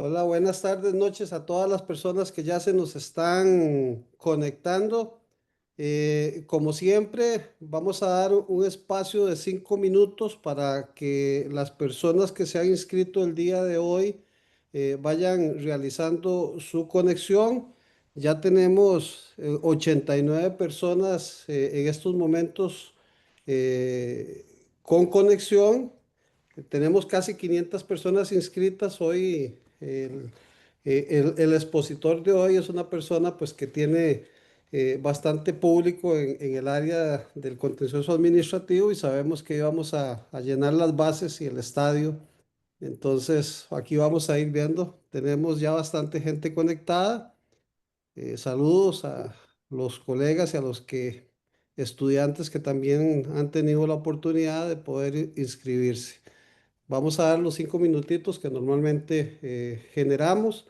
Hola, buenas tardes, noches a todas las personas que ya se nos están conectando. Como siempre, vamos a dar un espacio de 5 minutos para que las personas que se han inscrito el día de hoy vayan realizando su conexión. Ya tenemos 89 personas en estos momentos con conexión. Tenemos casi 500 personas inscritas hoy. El expositor de hoy es una persona pues que tiene bastante público en el área del contencioso administrativo y sabemos que íbamos a llenar las bases y el estadio. Entonces aquí vamos a ir viendo. Tenemos ya bastante gente conectada. Saludos a los colegas y a los que estudiantes que también han tenido la oportunidad de poder inscribirse. Vamos a dar los 5 minutitos que normalmente generamos.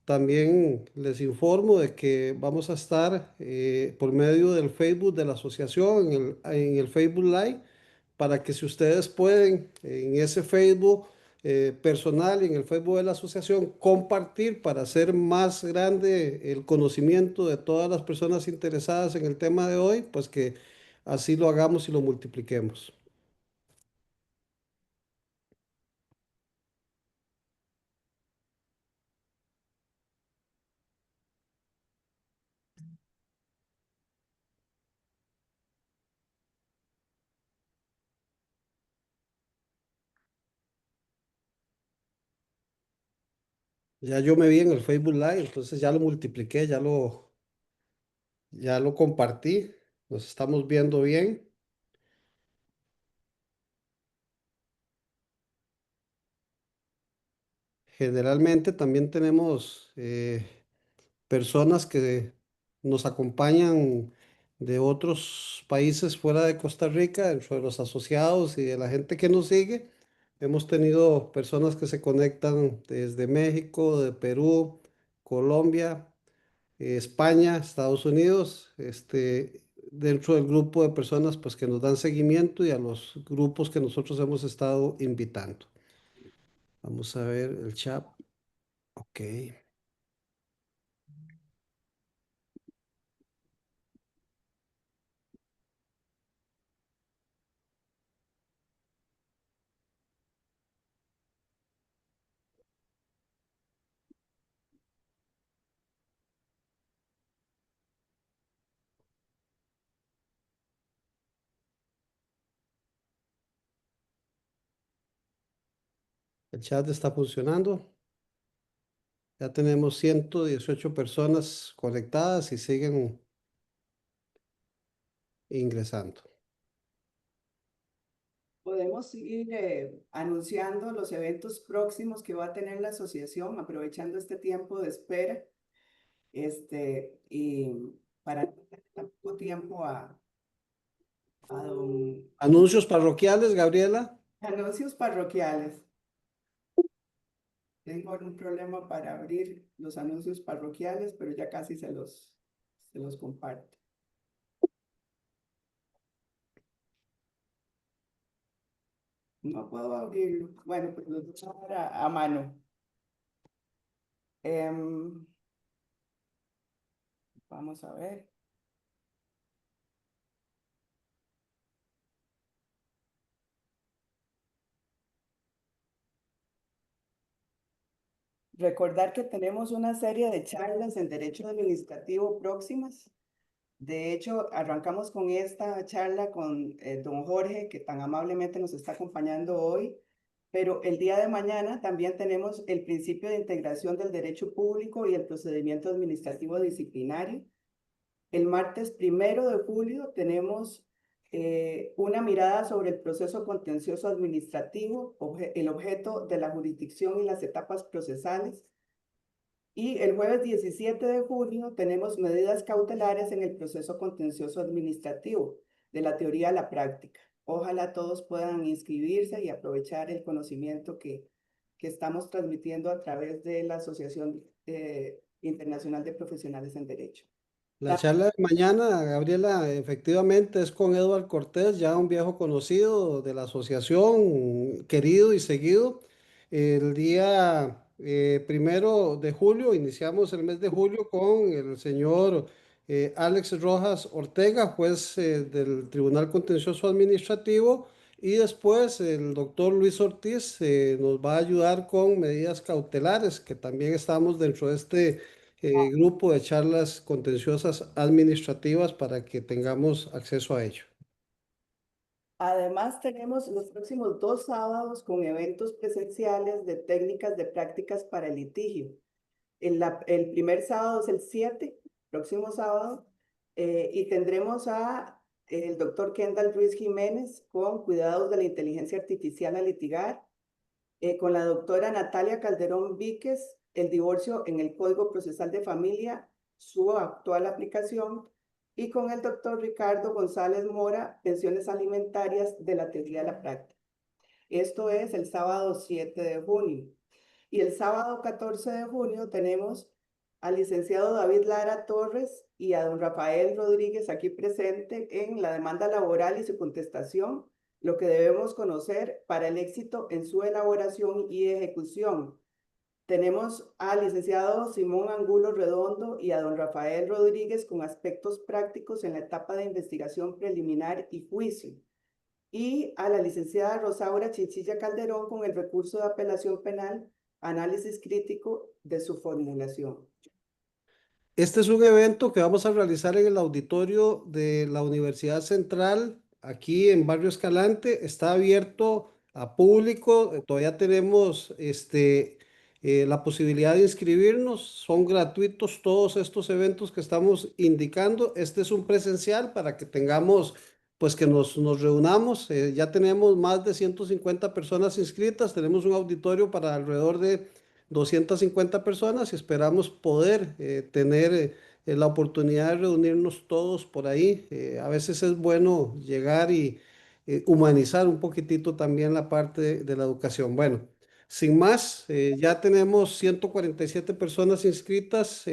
También les informo de que vamos a estar por medio del Facebook de la asociación, en el Facebook Live, para que si ustedes pueden en ese Facebook personal y en el Facebook de la asociación compartir para hacer más grande el conocimiento de todas las personas interesadas en el tema de hoy, pues que así lo hagamos y lo multipliquemos. Ya yo me vi en el Facebook Live, entonces ya lo multipliqué, ya lo compartí. Nos estamos viendo bien. Generalmente también tenemos personas que nos acompañan de otros países fuera de Costa Rica, dentro de los asociados y de la gente que nos sigue. Hemos tenido personas que se conectan desde México, de Perú, Colombia, España, Estados Unidos, dentro del grupo de personas pues, que nos dan seguimiento y a los grupos que nosotros hemos estado invitando. Vamos a ver el chat. Ok. El chat está funcionando. Ya tenemos 118 personas conectadas y siguen ingresando. Podemos ir anunciando los eventos próximos que va a tener la asociación, aprovechando este tiempo de espera, y para no darle tampoco tiempo a Anuncios parroquiales, Gabriela. anuncios parroquiales. Tengo un problema para abrir los anuncios parroquiales, pero ya casi se los comparto. No puedo abrirlo. Bueno, pues los voy a dar a mano. Em, Vamos a ver. Recordar que tenemos una serie de charlas en derecho administrativo próximas. De hecho, arrancamos con esta charla con don Jorge, que tan amablemente nos está acompañando hoy, pero el día de mañana también tenemos el principio de integración del derecho público y el procedimiento administrativo disciplinario. El martes 1 de julio tenemos una mirada sobre el proceso contencioso administrativo, el objeto de la jurisdicción y las etapas procesales. Y el jueves 17 de junio tenemos medidas cautelares en el proceso contencioso administrativo, de la teoría a la práctica. Ojalá todos puedan inscribirse y aprovechar el conocimiento que estamos transmitiendo a través de la Asociación Internacional de Profesionales en Derecho. La charla de mañana, Gabriela, efectivamente es con Eduardo Cortés, ya un viejo conocido de la asociación, querido y seguido. El día primero de julio, iniciamos el mes de julio con el señor Alex Rojas Ortega, juez del Tribunal Contencioso Administrativo, y después el doctor Luis Ortiz nos va a ayudar con medidas cautelares, que también estamos dentro de este grupo de charlas contenciosas administrativas para que tengamos acceso a ello. Además, tenemos los próximos 2 sábados con eventos presenciales de técnicas de prácticas para el litigio. El primer sábado es el 7, próximo sábado, y tendremos a el doctor Kendall Ruiz Jiménez con cuidados de la inteligencia artificial a litigar, con la doctora Natalia Calderón Víquez, el divorcio en el Código Procesal de Familia, su actual aplicación, y con el doctor Ricardo González Mora, pensiones alimentarias de la teoría a la práctica. Esto es el sábado 7 de junio. Y el sábado 14 de junio tenemos al licenciado David Lara Torres y a don Rafael Rodríguez aquí presente en la demanda laboral y su contestación, lo que debemos conocer para el éxito en su elaboración y ejecución. Tenemos al licenciado Simón Angulo Redondo y a don Rafael Rodríguez con aspectos prácticos en la etapa de investigación preliminar y juicio. Y a la licenciada Rosaura Chinchilla Calderón con el recurso de apelación penal, análisis crítico de su formulación. Este es un evento que vamos a realizar en el auditorio de la Universidad Central, aquí en Barrio Escalante. Está abierto a público. Todavía tenemos la posibilidad de inscribirnos. Son gratuitos todos estos eventos que estamos indicando. Este es un presencial para que tengamos, pues que nos reunamos. Ya tenemos más de 150 personas inscritas. Tenemos un auditorio para alrededor de 250 personas y esperamos poder tener la oportunidad de reunirnos todos por ahí. A veces es bueno llegar y humanizar un poquitito también la parte de la educación. Bueno, sin más, ya tenemos 147 personas inscritas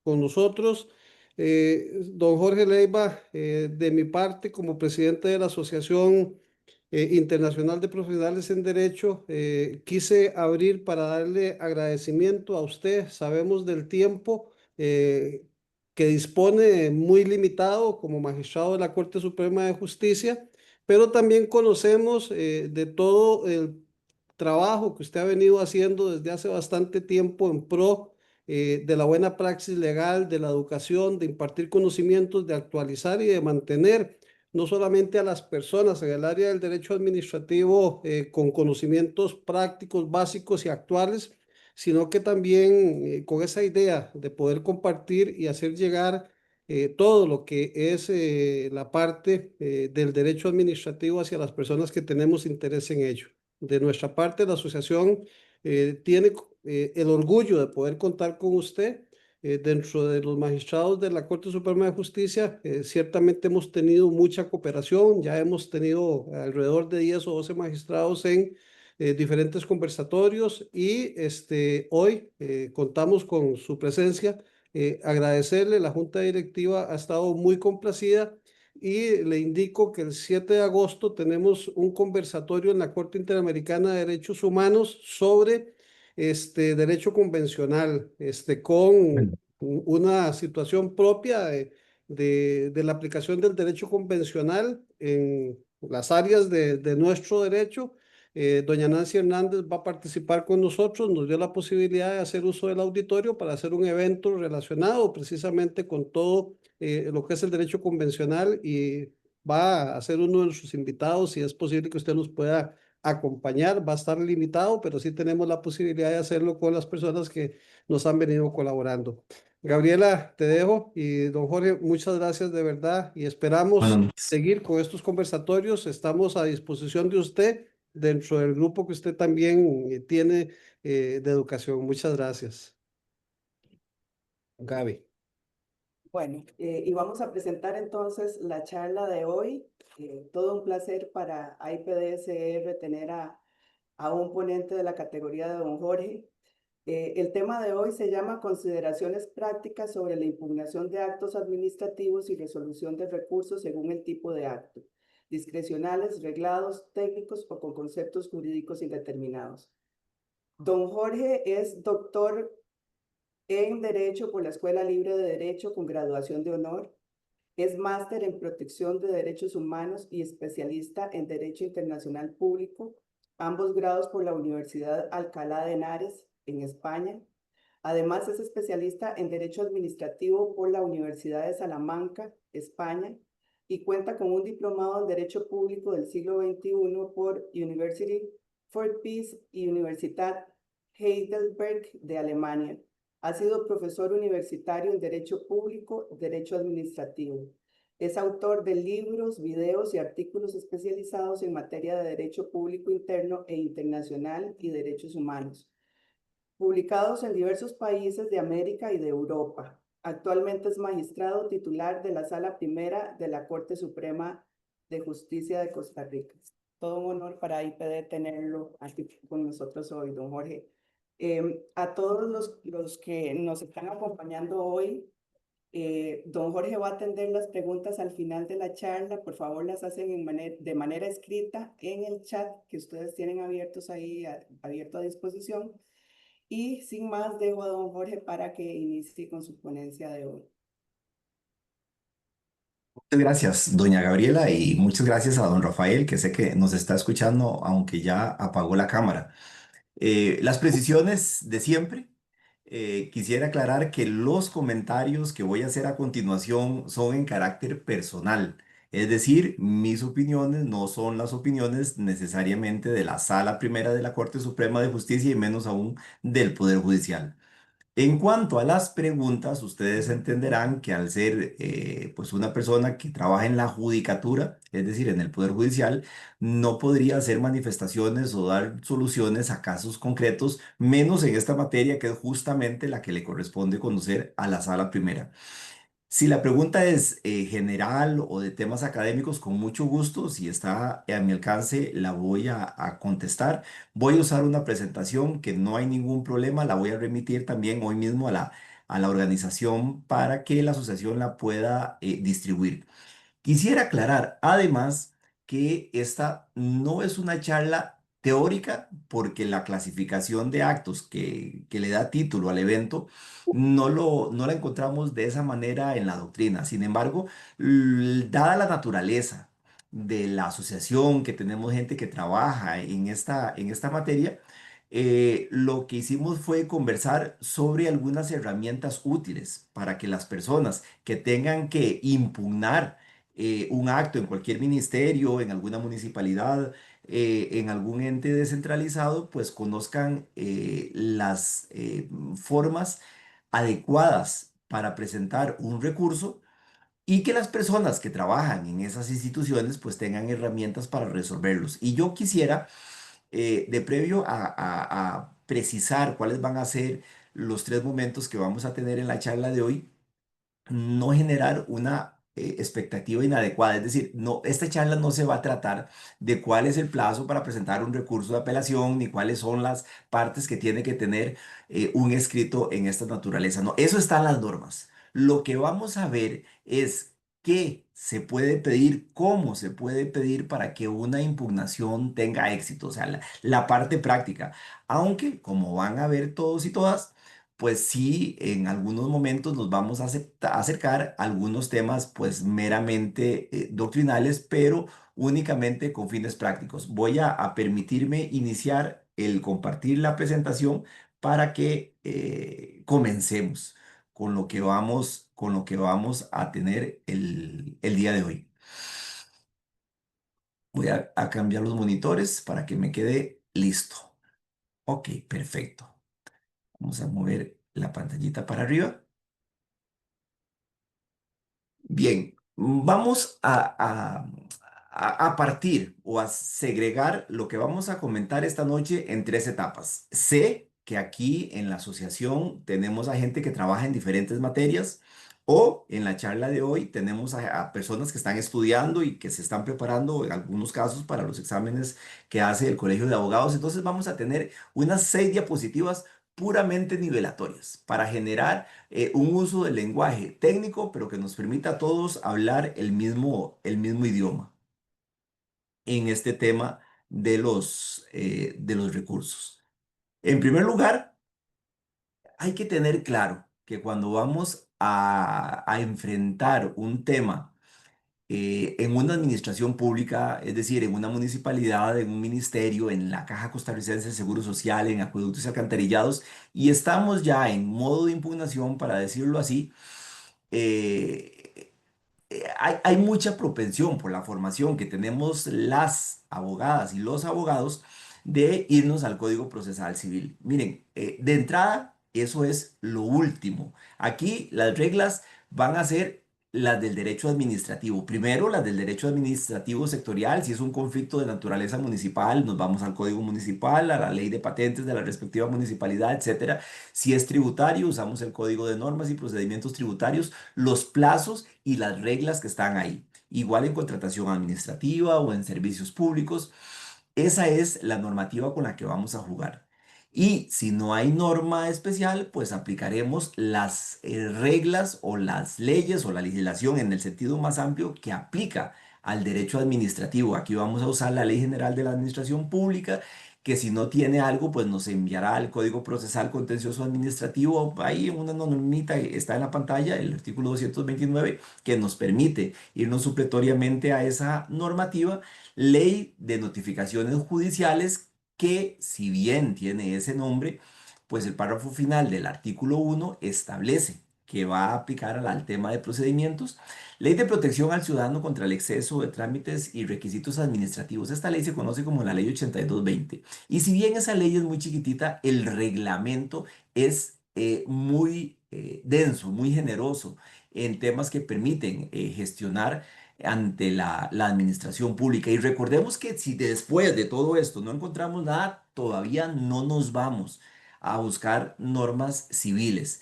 con nosotros. Don Jorge Leiva, de mi parte, como presidente de la Asociación Internacional de Profesionales en Derecho, quise abrir para darle agradecimiento a usted. Sabemos del tiempo que dispone muy limitado como magistrado de la Corte Suprema de Justicia, pero también conocemos de todo el trabajo que usted ha venido haciendo desde hace bastante tiempo en pro de la buena praxis legal, de la educación, de impartir conocimientos, de actualizar y de mantener no solamente a las personas en el área del derecho administrativo con conocimientos prácticos, básicos y actuales, sino que también con esa idea de poder compartir y hacer llegar todo lo que es la parte del derecho administrativo hacia las personas que tenemos interés en ello. De nuestra parte, la asociación tiene el orgullo de poder contar con usted dentro de los magistrados de la Corte Suprema de Justicia. Ciertamente hemos tenido mucha cooperación, ya hemos tenido alrededor de 10 o 12 magistrados en diferentes conversatorios y hoy contamos con su presencia. Agradecerle, la Junta Directiva ha estado muy complacida y le indico que el 7 de agosto tenemos un conversatorio en la Corte Interamericana de Derechos Humanos sobre derecho convencional, con una situación propia de la aplicación del derecho convencional en las áreas de nuestro derecho. Doña Nancy Hernández va a participar con nosotros, nos dio la posibilidad de hacer uso del auditorio para hacer un evento relacionado precisamente con todo lo que es el derecho convencional y va a ser uno de sus invitados, si es posible que usted nos pueda acompañar. Va a estar limitado, pero sí tenemos la posibilidad de hacerlo con las personas que nos han venido colaborando. Gabriela, te dejo y don Jorge, muchas gracias de verdad y esperamos Bueno, seguir con estos conversatorios. Estamos a disposición de usted dentro del grupo que usted también tiene de educación. Muchas gracias. Gaby. Bueno, y vamos a presentar entonces la charla de hoy. Todo un placer para IPDSR tener a un ponente de la categoría de don Jorge. El tema de hoy se llama Consideraciones prácticas sobre la impugnación de actos administrativos y resolución de recursos según el tipo de acto, discrecionales, reglados, técnicos o con conceptos jurídicos indeterminados. Don Jorge es doctor en Derecho por la Escuela Libre de Derecho con graduación de honor. Es máster en protección de derechos humanos y especialista en Derecho Internacional Público, ambos grados por la Universidad Alcalá de Henares, en España. Además, es especialista en Derecho Administrativo por la Universidad de Salamanca, España, y cuenta con un diplomado en Derecho Público del siglo XXI por University for Peace y Universitat Heidelberg de Alemania. Ha sido profesor universitario en Derecho Público, Derecho Administrativo. Es autor de libros, videos y artículos especializados en materia de Derecho Público interno e internacional y derechos humanos, publicados en diversos países de América y de Europa. Actualmente es magistrado titular de la Sala Primera de la Corte Suprema de Justicia de Costa Rica. Todo un honor para IPD tenerlo aquí con nosotros hoy, don Jorge. A todos los que nos están acompañando hoy, don Jorge va a atender las preguntas al final de la charla. Por favor, las hacen de manera escrita en el chat que ustedes tienen abiertos ahí, abierto a disposición. Y sin más, dejo a don Jorge para que inicie con su ponencia de hoy. Muchas gracias, doña Gabriela, y muchas gracias a don Rafael, que sé que nos está escuchando, aunque ya apagó la cámara. Las precisiones de siempre. Quisiera aclarar que los comentarios que voy a hacer a continuación son en carácter personal. Es decir, mis opiniones no son las opiniones necesariamente de la Sala Primera de la Corte Suprema de Justicia y menos aún del Poder Judicial. En cuanto a las preguntas, ustedes entenderán que al ser pues una persona que trabaja en la judicatura, es decir, en el Poder Judicial, no podría hacer manifestaciones o dar soluciones a casos concretos, menos en esta materia que es justamente la que le corresponde conocer a la Sala Primera. Si la pregunta es general o de temas académicos, con mucho gusto, si está a mi alcance, la voy a contestar. Voy a usar una presentación que no hay ningún problema, la voy a remitir también hoy mismo a la organización para que la asociación la pueda distribuir. Quisiera aclarar, además, que esta no es una charla teórica porque la clasificación de actos que le da título al evento no la encontramos de esa manera en la doctrina. Sin embargo, dada la naturaleza de la asociación, que tenemos gente que trabaja en esta materia, lo que hicimos fue conversar sobre algunas herramientas útiles para que las personas que tengan que impugnar un acto en cualquier ministerio, en alguna municipalidad, en algún ente descentralizado, pues conozcan las formas adecuadas para presentar un recurso y que las personas que trabajan en esas instituciones pues tengan herramientas para resolverlos. Y yo quisiera, de previo a precisar cuáles van a ser los tres momentos que vamos a tener en la charla de hoy, no generar una expectativa inadecuada. Es decir, no, esta charla no se va a tratar de cuál es el plazo para presentar un recurso de apelación, ni cuáles son las partes que tiene que tener un escrito en esta naturaleza. No, eso está en las normas. Lo que vamos a ver es qué se puede pedir, cómo se puede pedir para que una impugnación tenga éxito, o sea, la parte práctica. Aunque, como van a ver todos y todas, pues sí, en algunos momentos nos vamos a acercar a algunos temas pues meramente doctrinales, pero únicamente con fines prácticos. Voy a permitirme iniciar el compartir la presentación para que comencemos con lo que vamos a tener el día de hoy. Voy a cambiar los monitores para que me quede listo. Ok, perfecto. Vamos a mover la pantallita para arriba. Bien, vamos a partir o a segregar lo que vamos a comentar esta noche en tres etapas. Sé que aquí en la asociación tenemos a gente que trabaja en diferentes materias o en la charla de hoy tenemos a personas que están estudiando y que se están preparando en algunos casos para los exámenes que hace el Colegio de Abogados. Entonces vamos a tener unas 6 diapositivas puramente nivelatorias para generar un uso del lenguaje técnico, pero que nos permita a todos hablar el mismo idioma en este tema de los recursos. En primer lugar, hay que tener claro que cuando vamos a enfrentar un tema en una administración pública, es decir, en una municipalidad, en un ministerio, en la Caja Costarricense de Seguro Social, en acueductos y alcantarillados, y estamos ya en modo de impugnación, para decirlo así, eh, hay mucha propensión por la formación que tenemos las abogadas y los abogados de irnos al Código Procesal Civil. Miren, de entrada, eso es lo último. Aquí las reglas van a ser las del derecho administrativo. Primero, las del derecho administrativo sectorial. Si es un conflicto de naturaleza municipal, nos vamos al Código Municipal, a la ley de patentes de la respectiva municipalidad, etcétera. Si es tributario, usamos el Código de Normas y Procedimientos Tributarios, los plazos y las reglas que están ahí. Igual en contratación administrativa o en servicios públicos. Esa es la normativa con la que vamos a jugar. Y si no hay norma especial, pues aplicaremos las reglas o las leyes o la legislación en el sentido más amplio que aplica al derecho administrativo. Aquí vamos a usar la Ley General de la Administración Pública, que si no tiene algo, pues nos enviará al Código Procesal Contencioso Administrativo. Ahí en una normita está en la pantalla, el artículo 229, que nos permite irnos supletoriamente a esa normativa. Ley de notificaciones judiciales, que si bien tiene ese nombre, pues el párrafo final del artículo 1 establece que va a aplicar al tema de procedimientos. Ley de protección al ciudadano contra el exceso de trámites y requisitos administrativos. Esta ley se conoce como la ley 8220. Y si bien esa ley es muy chiquitita, el reglamento es muy denso, muy generoso en temas que permiten gestionar ante la administración pública. Y recordemos que si después de todo esto no encontramos nada, todavía no nos vamos a buscar normas civiles.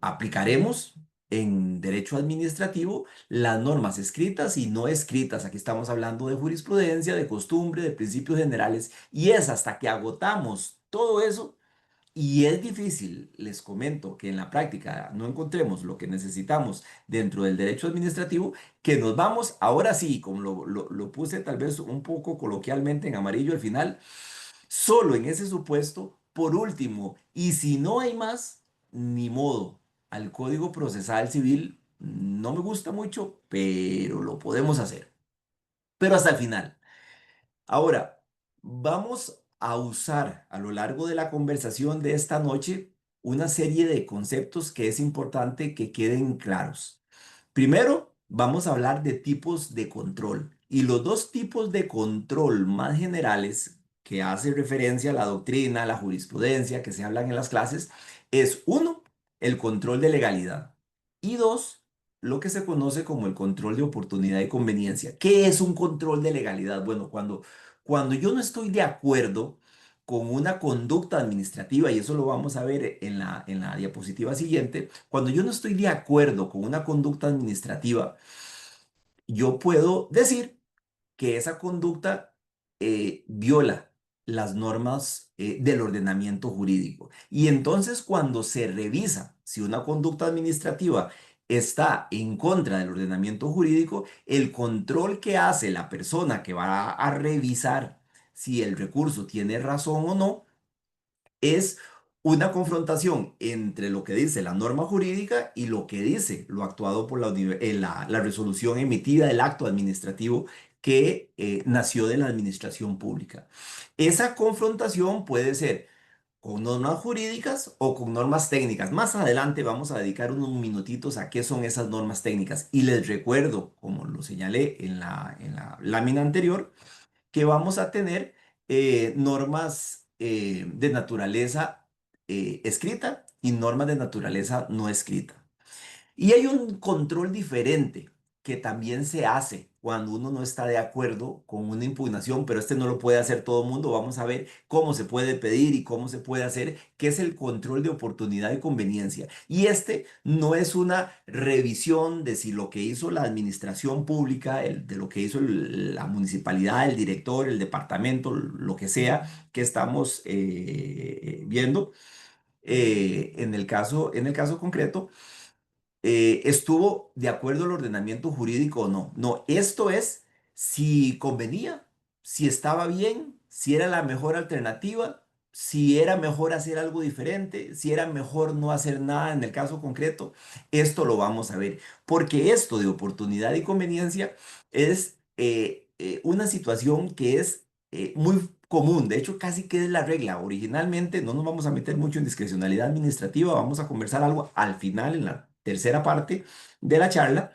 Aplicaremos en derecho administrativo las normas escritas y no escritas. Aquí estamos hablando de jurisprudencia, de costumbre, de principios generales, y es hasta que agotamos todo eso, y es difícil, les comento, que en la práctica no encontremos lo que necesitamos dentro del derecho administrativo, que nos vamos, ahora sí, como lo puse tal vez un poco coloquialmente en amarillo al final, solo en ese supuesto, por último, y si no hay más, ni modo, al Código Procesal Civil no me gusta mucho, pero lo podemos hacer. Pero hasta el final. Ahora, vamos a usar a lo largo de la conversación de esta noche una serie de conceptos que es importante que queden claros. Primero, vamos a hablar de tipos de control. Y los dos tipos de control más generales que hace referencia a la doctrina, a la jurisprudencia que se hablan en las clases, es uno, el control de legalidad. Y dos, lo que se conoce como el control de oportunidad y conveniencia. ¿Qué es un control de legalidad? Bueno, cuando yo no estoy de acuerdo con una conducta administrativa, y eso lo vamos a ver en la diapositiva siguiente, cuando yo no estoy de acuerdo con una conducta administrativa, yo puedo decir que esa conducta viola las normas del ordenamiento jurídico. Y entonces cuando se revisa si una conducta administrativa está en contra del ordenamiento jurídico, el control que hace la persona que va a revisar si el recurso tiene razón o no, es una confrontación entre lo que dice la norma jurídica y lo que dice lo actuado por la resolución emitida del acto administrativo que nació de la administración pública. Esa confrontación puede ser con normas jurídicas o con normas técnicas. Más adelante vamos a dedicar unos minutitos a qué son esas normas técnicas. Y les recuerdo, como lo señalé en la lámina anterior, que vamos a tener normas de naturaleza escrita y normas de naturaleza no escrita. Y hay un control diferente que también se hace cuando uno no está de acuerdo con una impugnación, pero este no lo puede hacer todo el mundo. Vamos a ver cómo se puede pedir y cómo se puede hacer, que es el control de oportunidad y conveniencia. Y este no es una revisión de si lo que hizo la administración pública, de lo que hizo la municipalidad, el director, el departamento, lo que sea que estamos viendo en el caso concreto, estuvo de acuerdo al ordenamiento jurídico o no. No, esto es si convenía, si estaba bien, si era la mejor alternativa, si era mejor hacer algo diferente, si era mejor no hacer nada en el caso concreto. Esto lo vamos a ver, porque esto de oportunidad y conveniencia es una situación que es muy común, de hecho casi que es la regla. Originalmente no nos vamos a meter mucho en discrecionalidad administrativa, vamos a conversar algo al final en la tercera parte de la charla.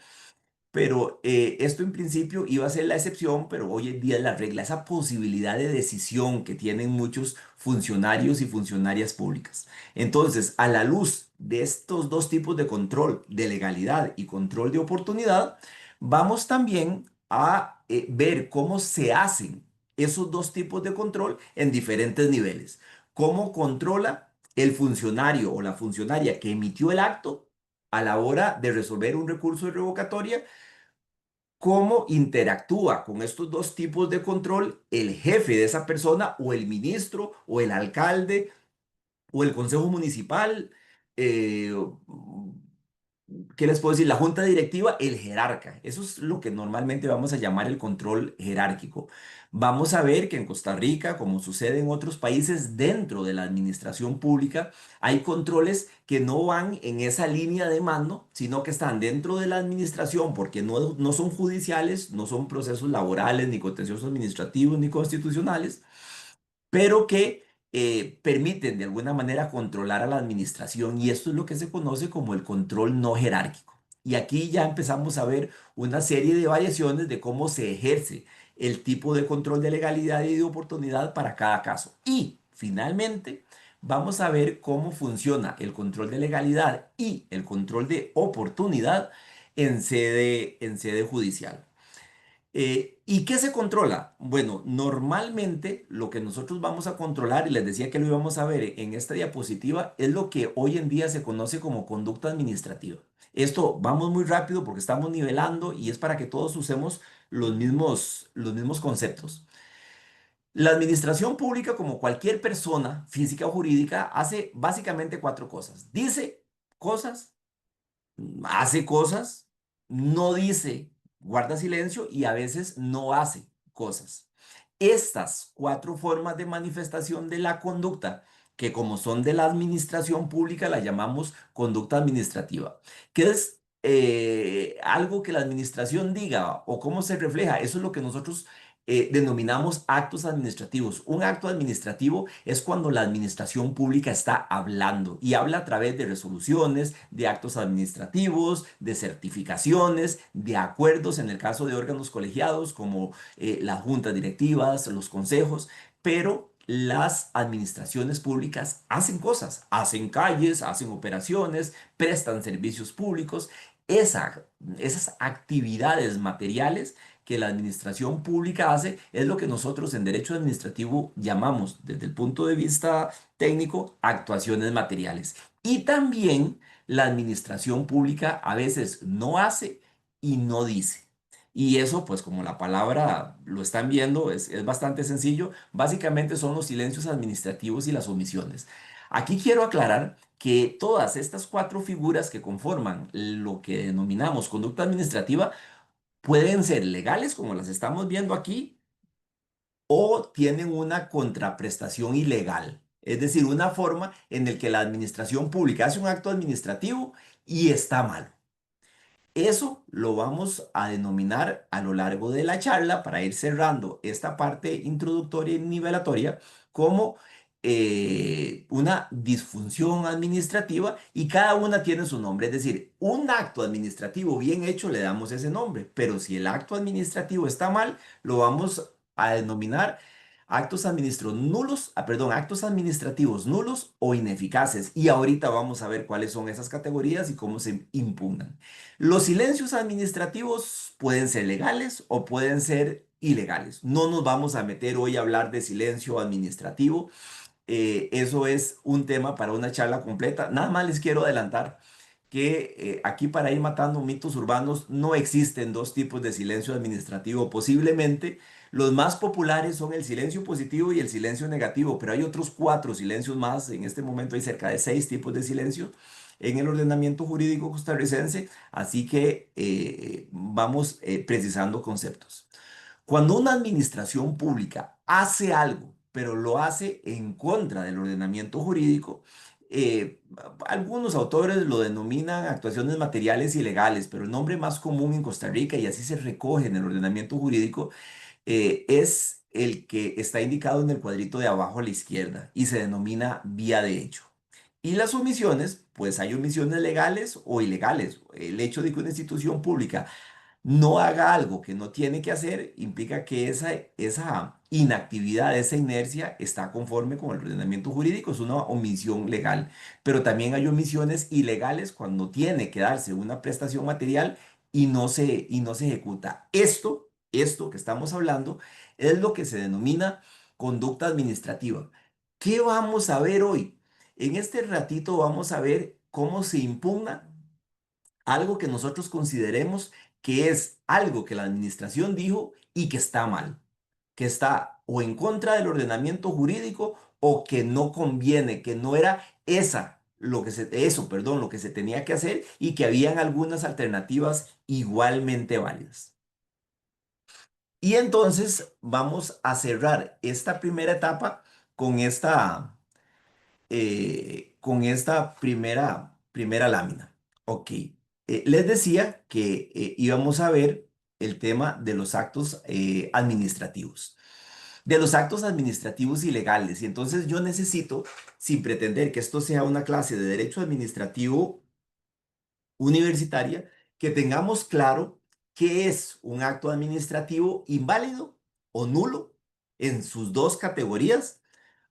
Pero esto en principio iba a ser la excepción, pero hoy en día es la regla, esa posibilidad de decisión que tienen muchos funcionarios y funcionarias públicas. Entonces, a la luz de estos dos tipos de control, de legalidad y control de oportunidad, vamos también a ver cómo se hacen esos dos tipos de control en diferentes niveles. Cómo controla el funcionario o la funcionaria que emitió el acto a la hora de resolver un recurso de revocatoria, cómo interactúa con estos dos tipos de control el jefe de esa persona o el ministro o el alcalde o el consejo municipal. eh, ¿Qué les puedo decir? La junta directiva, el jerarca. Eso es lo que normalmente vamos a llamar el control jerárquico. Vamos a ver que en Costa Rica, como sucede en otros países, dentro de la administración pública, hay controles que no van en esa línea de mando, sino que están dentro de la administración, porque no son judiciales, no son procesos laborales, ni contenciosos administrativos, ni constitucionales, pero que permiten de alguna manera controlar a la administración, y esto es lo que se conoce como el control no jerárquico. Y aquí ya empezamos a ver una serie de variaciones de cómo se ejerce el tipo de control de legalidad y de oportunidad para cada caso. Y finalmente vamos a ver cómo funciona el control de legalidad y el control de oportunidad en sede judicial. ¿Y qué se controla? Bueno, normalmente lo que nosotros vamos a controlar, y les decía que lo íbamos a ver en esta diapositiva, es lo que hoy en día se conoce como conducta administrativa. Esto vamos muy rápido porque estamos nivelando y es para que todos usemos los mismos conceptos. La administración pública, como cualquier persona física o jurídica, hace básicamente cuatro cosas. Dice cosas, hace cosas, no dice, guarda silencio y a veces no hace cosas. Estas cuatro formas de manifestación de la conducta, que como son de la administración pública, la llamamos conducta administrativa, que es algo que la administración diga o cómo se refleja. Eso es lo que nosotros denominamos actos administrativos. Un acto administrativo es cuando la administración pública está hablando y habla a través de resoluciones, de actos administrativos, de certificaciones, de acuerdos en el caso de órganos colegiados como las juntas directivas, los consejos, pero las administraciones públicas hacen cosas, hacen calles, hacen operaciones, prestan servicios públicos. Esa- Esas actividades materiales que la administración pública hace es lo que nosotros en derecho administrativo llamamos, desde el punto de vista técnico, actuaciones materiales. Y también la administración pública a veces no hace y no dice. Y eso, pues como la palabra lo están viendo, es bastante sencillo. Básicamente son los silencios administrativos y las omisiones. Aquí quiero aclarar que todas estas cuatro figuras que conforman lo que denominamos conducta administrativa pueden ser legales, como las estamos viendo aquí, o tienen una contraprestación ilegal. Es decir, una forma en la que la administración pública hace un acto administrativo y está mal. Eso lo vamos a denominar a lo largo de la charla para ir cerrando esta parte introductoria y nivelatoria como una disfunción administrativa, y cada una tiene su nombre. Es decir, un acto administrativo bien hecho le damos ese nombre, pero si el acto administrativo está mal, lo vamos a denominar actos administrativos nulos o ineficaces. Y ahorita vamos a ver cuáles son esas categorías y cómo se impugnan. Los silencios administrativos pueden ser legales o pueden ser ilegales. No nos vamos a meter hoy a hablar de silencio administrativo. Eso es un tema para una charla completa. Nada más les quiero adelantar que aquí, para ir matando mitos urbanos, no existen dos tipos de silencio administrativo. Posiblemente los más populares son el silencio positivo y el silencio negativo, pero hay otros cuatro silencios más. En este momento hay cerca de seis tipos de silencio en el ordenamiento jurídico costarricense, así que vamos precisando conceptos. Cuando una administración pública hace algo pero lo hace en contra del ordenamiento jurídico. Eh, Algunos autores lo denominan actuaciones materiales ilegales, pero el nombre más común en Costa Rica, y así se recoge en el ordenamiento jurídico, es el que está indicado en el cuadrito de abajo a la izquierda y se denomina vía de hecho. Y las omisiones, pues hay omisiones legales o ilegales. El hecho de que una institución pública no haga algo que no tiene que hacer, implica que esa inactividad, esa inercia está conforme con el ordenamiento jurídico, es una omisión legal. Pero también hay omisiones ilegales cuando tiene que darse una prestación material y no se ejecuta. Esto que estamos hablando es lo que se denomina conducta administrativa. ¿Qué vamos a ver hoy? En este ratito vamos a ver cómo se impugna algo que nosotros consideremos que es algo que la administración dijo y que está mal, que está o en contra del ordenamiento jurídico o que no conviene, que no era lo que se tenía que hacer y que habían algunas alternativas igualmente válidas. Y entonces vamos a cerrar esta primera etapa con esta primera lámina. Ok. Les decía que íbamos a ver el tema de los actos administrativos, de los actos administrativos ilegales. Y entonces yo necesito, sin pretender que esto sea una clase de derecho administrativo universitaria, que tengamos claro qué es un acto administrativo inválido o nulo en sus dos categorías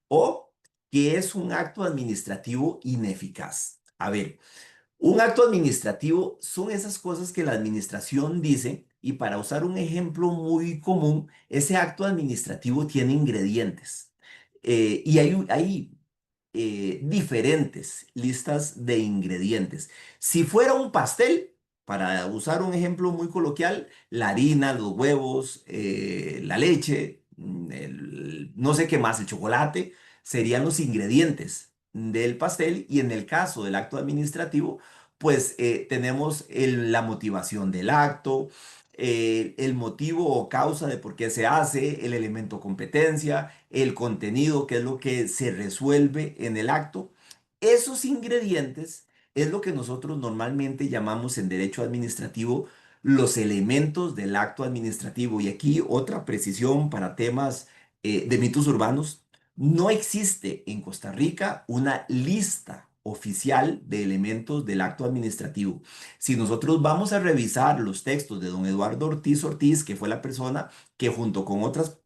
o que es un acto administrativo ineficaz. A ver, un acto administrativo son esas cosas que la administración dice y para usar un ejemplo muy común, ese acto administrativo tiene ingredientes. Y hay diferentes listas de ingredientes. Si fuera un pastel, para usar un ejemplo muy coloquial, la harina, los huevos, la leche, no sé qué más, el chocolate, serían los ingredientes del pastel y en el caso del acto administrativo, pues tenemos la motivación del acto, el motivo o causa de por qué se hace, el elemento competencia, el contenido, que es lo que se resuelve en el acto. Esos ingredientes es lo que nosotros normalmente llamamos en derecho administrativo los elementos del acto administrativo. Y aquí otra precisión para temas de mitos urbanos. No existe en Costa Rica una lista oficial de elementos del acto administrativo. Si nosotros vamos a revisar los textos de don Eduardo Ortiz Ortiz, que fue la persona que junto con otras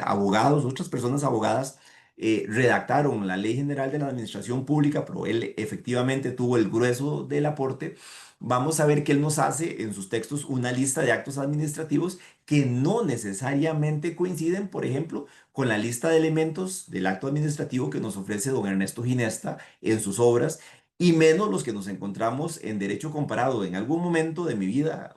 abogados, otras personas abogadas, redactaron la Ley General de la Administración Pública, pero él efectivamente tuvo el grueso del aporte. Vamos a ver que él nos hace en sus textos una lista de actos administrativos que no necesariamente coinciden, por ejemplo, con la lista de elementos del acto administrativo que nos ofrece don Ernesto Ginesta en sus obras, y menos los que nos encontramos en derecho comparado. En algún momento de mi vida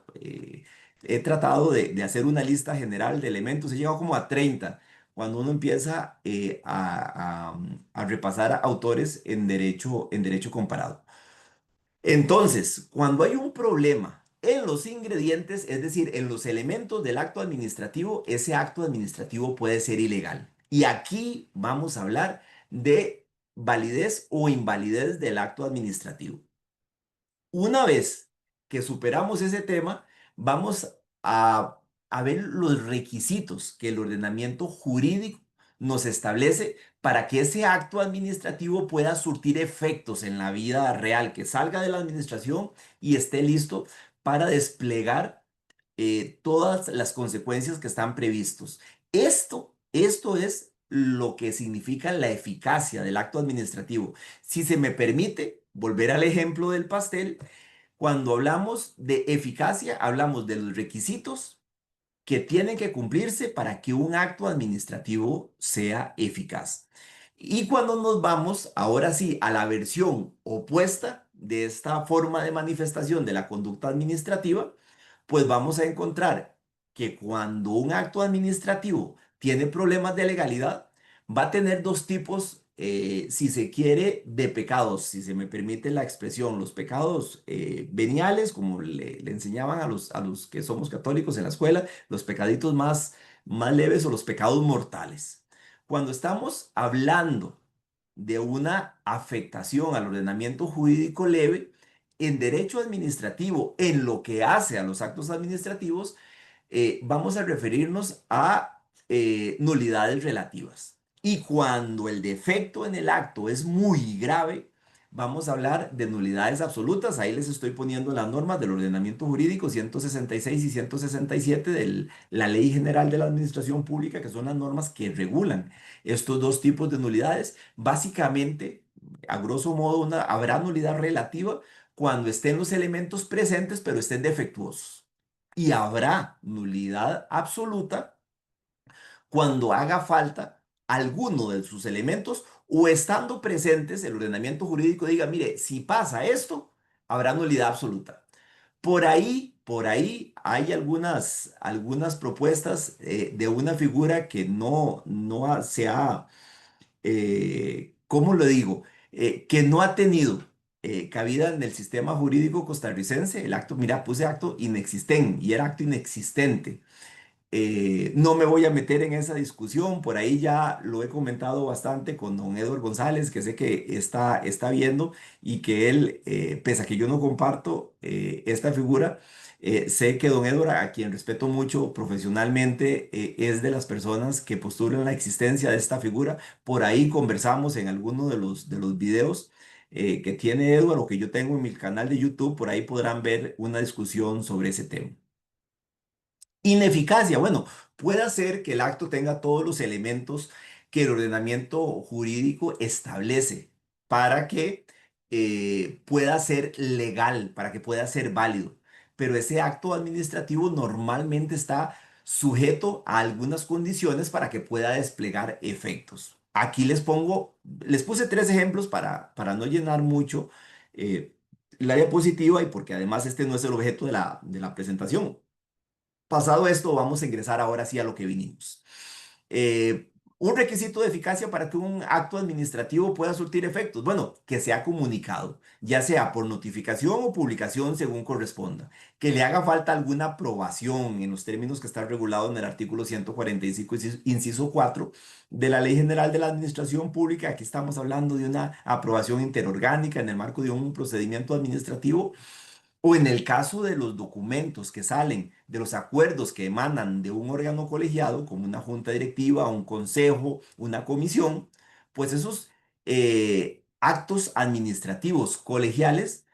he tratado de hacer una lista general de elementos, he llegado como a 30 cuando uno empieza a repasar autores en derecho comparado. Entonces, cuando hay un problema en los ingredientes, es decir, en los elementos del acto administrativo, ese acto administrativo puede ser ilegal. Y aquí vamos a hablar de validez o invalidez del acto administrativo. Una vez que superamos ese tema, vamos a ver los requisitos que el ordenamiento jurídico nos establece para que ese acto administrativo pueda surtir efectos en la vida real, que salga de la administración y esté listo para desplegar todas las consecuencias que están previstos. Esto es lo que significa la eficacia del acto administrativo. Si se me permite volver al ejemplo del pastel, cuando hablamos de eficacia, hablamos de los requisitos que tienen que cumplirse para que un acto administrativo sea eficaz. Y cuando nos vamos, ahora sí, a la versión opuesta de esta forma de manifestación de la conducta administrativa, pues vamos a encontrar que cuando un acto administrativo tiene problemas de legalidad, va a tener dos tipos, si se quiere, de pecados, si se me permite la expresión, los pecados veniales, como le enseñaban a los que somos católicos en la escuela, los pecaditos más leves o los pecados mortales. Cuando estamos hablando de una afectación al ordenamiento jurídico leve, en derecho administrativo, en lo que hace a los actos administrativos, vamos a referirnos a nulidades relativas. Y cuando el defecto en el acto es muy grave, vamos a hablar de nulidades absolutas. Ahí les estoy poniendo las normas del ordenamiento jurídico 166 y 167 de la Ley General de la Administración Pública, que son las normas que regulan estos dos tipos de nulidades. Básicamente, a grosso modo, habrá nulidad relativa cuando estén los elementos presentes, pero estén defectuosos. Y habrá nulidad absoluta cuando haga falta alguno de sus elementos o estando presentes, el ordenamiento jurídico diga, mire, si pasa esto, habrá nulidad absoluta. Por ahí hay algunas propuestas de una figura que no se ha ¿cómo lo digo? Que no ha tenido cabida en el sistema jurídico costarricense. El acto, mira, puse acto inexistente y era acto inexistente. No me voy a meter en esa discusión, por ahí ya lo he comentado bastante con don Edward González, que sé que está viendo y que él, pese a que yo no comparto esta figura, sé que don Edward, a quien respeto mucho profesionalmente, es de las personas que postulan la existencia de esta figura. Por ahí conversamos en alguno de los videos que tiene Edward o que yo tengo en mi canal de YouTube, por ahí podrán ver una discusión sobre ese tema. Ineficacia, bueno, puede ser que el acto tenga todos los elementos que el ordenamiento jurídico establece para que pueda ser legal, para que pueda ser válido. Pero ese acto administrativo normalmente está sujeto a algunas condiciones para que pueda desplegar efectos. Aquí les puse tres ejemplos para no llenar mucho eh, la diapositiva y porque además este no es el objeto de la presentación. Pasado esto, vamos a ingresar ahora sí a lo que vinimos. Eh, un requisito de eficacia para que un acto administrativo pueda surtir efectos. Bueno, que sea comunicado, ya sea por notificación o publicación según corresponda. Que le haga falta alguna aprobación en los términos que está regulado en el artículo 145, inciso 4 de la Ley General de la Administración Pública. Aquí estamos hablando de una aprobación interorgánica en el marco de un procedimiento administrativo o en el caso de los documentos que salen de los acuerdos que emanan de un órgano colegiado, como una junta directiva, un consejo, una comisión, pues esos actos administrativos colegiales,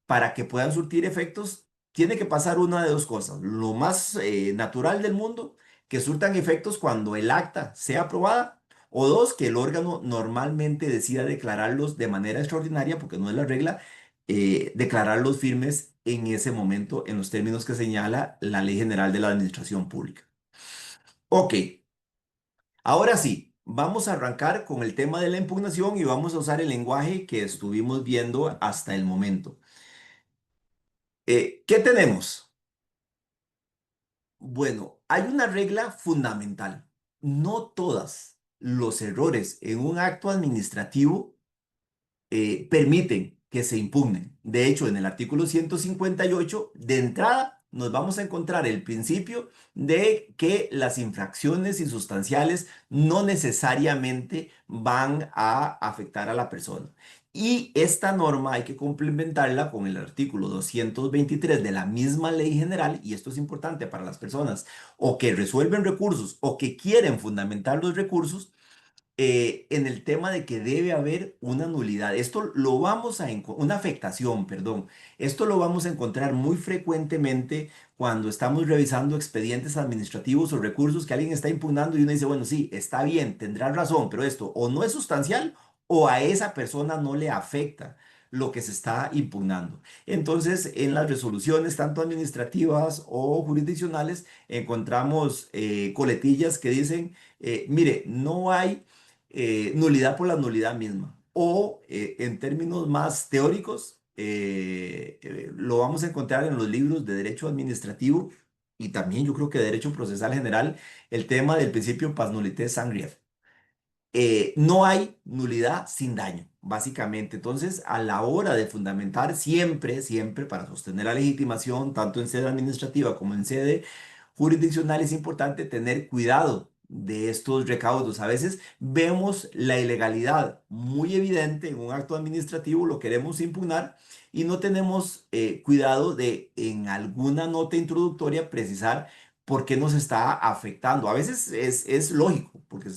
para que puedan surtir efectos, tiene que pasar una de dos cosas. Lo más natural del mundo, que surtan efectos cuando el acta sea aprobada, o dos, que el órgano normalmente decida declararlos de manera extraordinaria, porque no es la regla, declararlos firmes en ese momento en los términos que señala la Ley General de la Administración Pública. Ok, ahora sí, vamos a arrancar con el tema de la impugnación y vamos a usar el lenguaje que estuvimos viendo hasta el momento. ¿Qué tenemos? Bueno, hay una regla fundamental. No todos los errores en un acto administrativo permiten que se impugnen. De hecho, en el artículo 158, de entrada, nos vamos a encontrar el principio de que las infracciones insustanciales no necesariamente van a afectar a la persona. Y esta norma hay que complementarla con el artículo 223 de la misma ley general, y esto es importante para las personas o que resuelven recursos o que quieren fundamentar los recursos en el tema de que debe haber una nulidad. Esto lo vamos a una afectación, perdón. Esto lo vamos a encontrar muy frecuentemente cuando estamos revisando expedientes administrativos o recursos que alguien está impugnando y uno dice, bueno, sí, está bien, tendrá razón, pero esto o no es sustancial o a esa persona no le afecta lo que se está impugnando. Entonces, en las resoluciones, tanto administrativas o jurisdiccionales, encontramos coletillas que dicen, mire, no hay nulidad por la nulidad misma. O en términos más teóricos, lo vamos a encontrar en los libros de derecho administrativo y también yo creo que de derecho procesal general, el tema del principio pars nullités sangrief. No hay nulidad sin daño, básicamente. Entonces, a la hora de fundamentar siempre, siempre para sostener la legitimación, tanto en sede administrativa como en sede jurisdiccional, es importante tener cuidado de estos recaudos. A veces vemos la ilegalidad muy evidente en un acto administrativo, lo queremos impugnar y no tenemos cuidado de en alguna nota introductoria precisar por qué nos está afectando. A veces es lógico, porque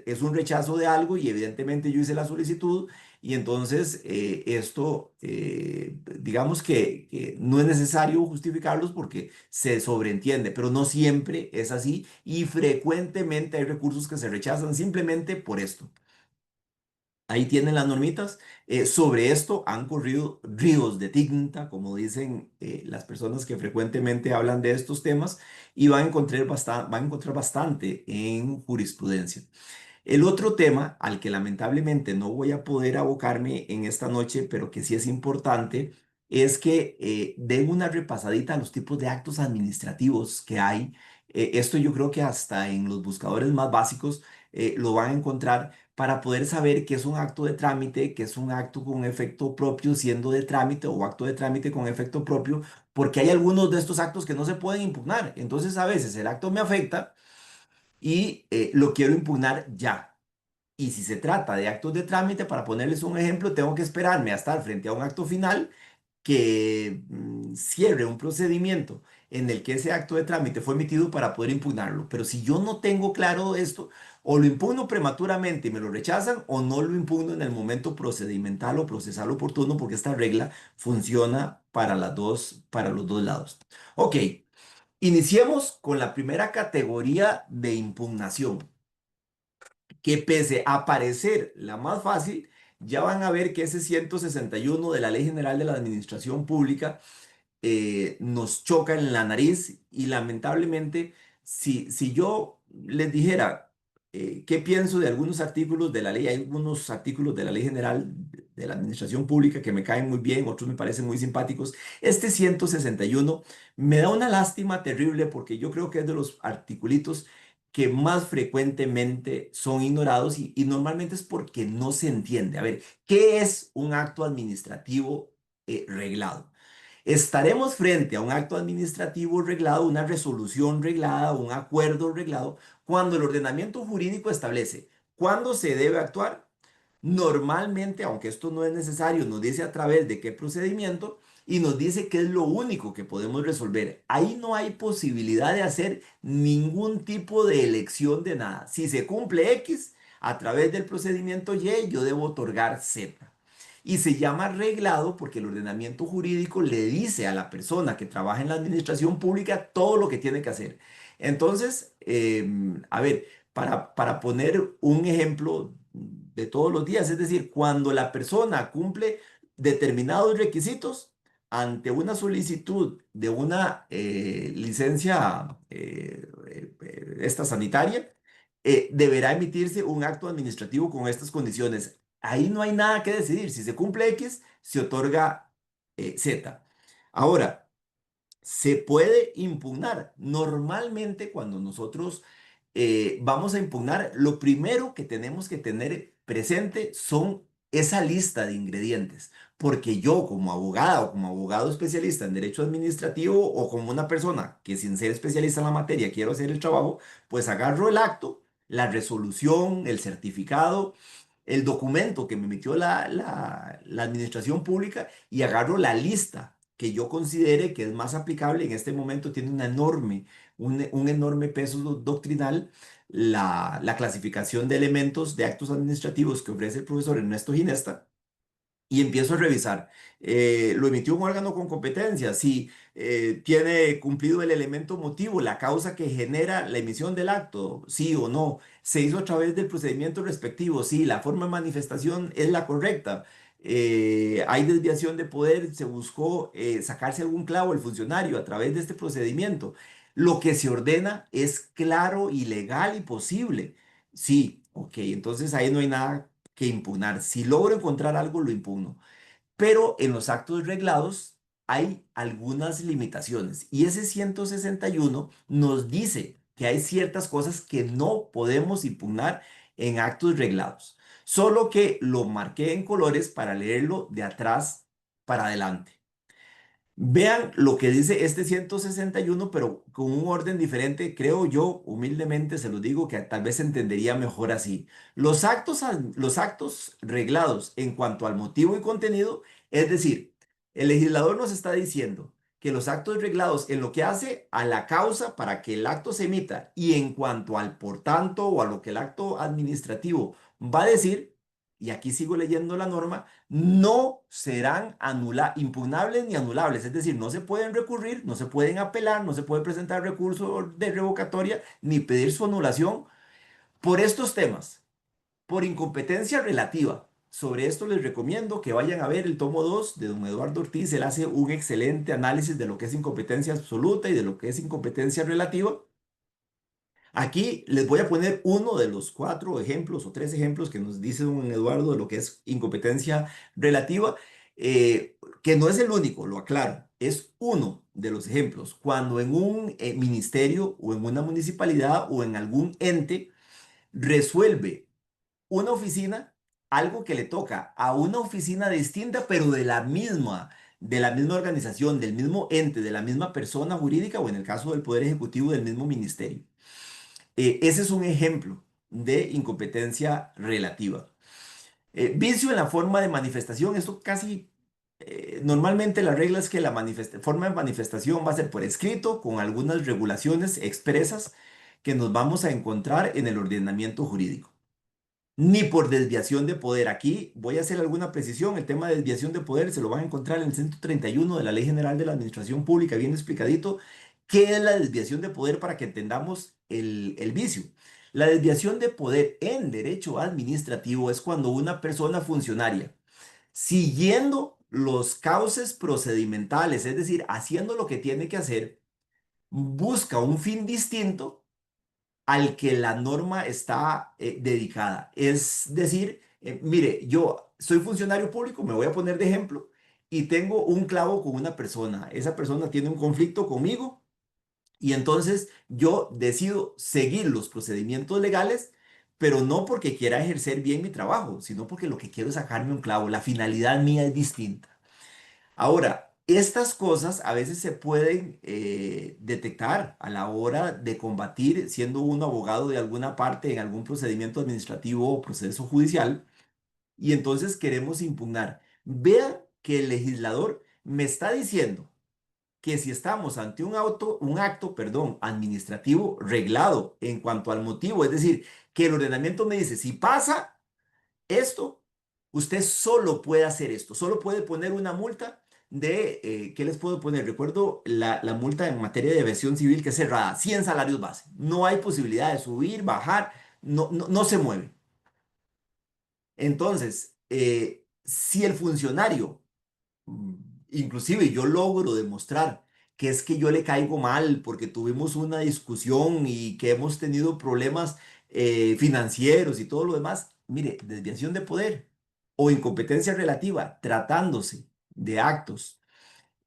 es un rechazo de algo y evidentemente yo hice la solicitud y entonces esto, digamos que no es necesario justificarlos porque se sobreentiende, pero no siempre es así y frecuentemente hay recursos que se rechazan simplemente por esto. Ahí tienen las normitas. Sobre esto han corrido ríos de tinta, como dicen las personas que frecuentemente hablan de estos temas, y van a encontrar bastante en jurisprudencia. El otro tema al que lamentablemente no voy a poder abocarme en esta noche, pero que sí es importante, es que den una repasadita a los tipos de actos administrativos que hay. Esto yo creo que hasta en los buscadores más básicos lo van a encontrar para poder saber qué es un acto de trámite, qué es un acto con efecto propio siendo de trámite o acto de trámite con efecto propio, porque hay algunos de estos actos que no se pueden impugnar. Entonces a veces el acto me afecta y lo quiero impugnar ya. Y si se trata de actos de trámite, para ponerles un ejemplo, tengo que esperarme a estar frente a un acto final que cierre un procedimiento en el que ese acto de trámite fue emitido para poder impugnarlo. Pero si yo no tengo claro esto, o lo impugno prematuramente y me lo rechazan, o no lo impugno en el momento procedimental o procesal oportuno, porque esta regla funciona para los dos lados. Ok, iniciemos con la primera categoría de impugnación que pese a parecer la más fácil, ya van a ver que ese 161 de la Ley General de la Administración Pública nos choca en la nariz y lamentablemente, si yo les dijera qué pienso de algunos artículos de la ley, hay algunos artículos de la Ley General de la Administración Pública que me caen muy bien, otros me parecen muy simpáticos. Este 161 me da una lástima terrible porque yo creo que es de los articulitos que más frecuentemente son ignorados y normalmente es porque no se entiende. A ver, ¿qué es un acto administrativo reglado? Estaremos frente a un acto administrativo reglado, una resolución reglada, un acuerdo reglado, cuando el ordenamiento jurídico establece cuándo se debe actuar. Normalmente, aunque esto no es necesario, nos dice a través de qué procedimiento y nos dice qué es lo único que podemos resolver. Ahí no hay posibilidad de hacer ningún tipo de elección de nada. Si se cumple X, a través del procedimiento Y, yo debo otorgar Z. Y se llama reglado porque el ordenamiento jurídico le dice a la persona que trabaja en la administración pública todo lo que tiene que hacer. Entonces, a ver, para poner un ejemplo de todos los días, es decir, cuando la persona cumple determinados requisitos ante una solicitud de una licencia esta sanitaria, deberá emitirse un acto administrativo con estas condiciones. Ahí no hay nada que decidir. Si se cumple X, se otorga Z. Ahora, se puede impugnar. Normalmente cuando nosotros vamos a impugnar, lo primero que tenemos que tener presente son esa lista de ingredientes, porque yo como abogada o como abogado especialista en derecho administrativo o como una persona que sin ser especialista en la materia quiero hacer el trabajo, pues agarro el acto, la resolución, el certificado, el documento que me emitió la administración pública y agarro la lista que yo considere que es más aplicable. En este momento tiene un enorme peso doctrinal la clasificación de elementos de actos administrativos que ofrece el profesor Ernesto Ginesta y empiezo a revisar. Lo emitió un órgano con competencia, si tiene cumplido el elemento motivo, la causa que genera la emisión del acto, sí o no. Se hizo a través del procedimiento respectivo, sí, la forma de manifestación es la correcta. Hay desviación de poder, se buscó sacarse algún clavo el funcionario a través de este procedimiento. Lo que se ordena es claro y legal y posible. Sí, ok, entonces ahí no hay nada que impugnar. Si logro encontrar algo, lo impugno. Pero en los actos reglados hay algunas limitaciones y ese 161 nos dice que hay ciertas cosas que no podemos impugnar en actos reglados. Solo que lo marqué en colores para leerlo de atrás para adelante. Vean lo que dice este 161, pero con un orden diferente, creo yo, humildemente se lo digo, que tal vez se entendería mejor así. Los actos reglados en cuanto al motivo y contenido, es decir, el legislador nos está diciendo que los actos reglados en lo que hace a la causa para que el acto se emita y en cuanto al por tanto o a lo que el acto administrativo va a decir, y aquí sigo leyendo la norma, no serán impugnables ni anulables, es decir, no se pueden recurrir, no se pueden apelar, no se puede presentar recurso de revocatoria ni pedir su anulación por estos temas, por incompetencia relativa. Sobre esto les recomiendo que vayan a ver el tomo 2 de don Eduardo Ortiz. Él hace un excelente análisis de lo que es incompetencia absoluta y de lo que es incompetencia relativa. Aquí les voy a poner uno de los 4 ejemplos o 3 ejemplos que nos dice don Eduardo de lo que es incompetencia relativa, que no es el único, lo aclaro, es uno de los ejemplos. Cuando en un ministerio o en una municipalidad o en algún ente resuelve una oficina algo que le toca a una oficina distinta, pero de la misma organización, del mismo ente, de la misma persona jurídica o en el caso del Poder Ejecutivo del mismo ministerio. Ese es un ejemplo de incompetencia relativa. Vicio en la forma de manifestación, esto casi normalmente la regla es que la forma de manifestación va a ser por escrito con algunas regulaciones expresas que nos vamos a encontrar en el ordenamiento jurídico. Ni por desviación de poder. Aquí voy a hacer alguna precisión. El tema de desviación de poder se lo van a encontrar en el 131 de la Ley General de la Administración Pública, bien explicadito. ¿Qué es la desviación de poder para que entendamos el vicio? La desviación de poder en derecho administrativo es cuando una persona funcionaria, siguiendo los cauces procedimentales, es decir, haciendo lo que tiene que hacer, busca un fin distinto al que la norma está dedicada. Es decir, mire, yo soy funcionario público, me voy a poner de ejemplo, y tengo un clavo con una persona. Esa persona tiene un conflicto conmigo y entonces yo decido seguir los procedimientos legales, pero no porque quiera ejercer bien mi trabajo, sino porque lo que quiero es sacarme un clavo. La finalidad mía es distinta. Ahora, estas cosas a veces se pueden detectar a la hora de combatir siendo un abogado de alguna parte en algún procedimiento administrativo o proceso judicial y entonces queremos impugnar. Vean que el legislador me está diciendo que si estamos ante un acto, perdón, administrativo reglado en cuanto al motivo, es decir, que el ordenamiento me dice, si pasa esto, usted solo puede hacer esto, solo puede poner una multa de, ¿qué les puedo poner? Recuerdo la multa en materia de aviación civil que es cerrada, 100 salarios base. No hay posibilidad de subir, bajar, no se mueve. Entonces, si el funcionario mm, inclusive yo logro demostrar que es que yo le caigo mal porque tuvimos una discusión y que hemos tenido problemas financieros y todo lo demás. Mire, desviación de poder o incompetencia relativa tratándose de actos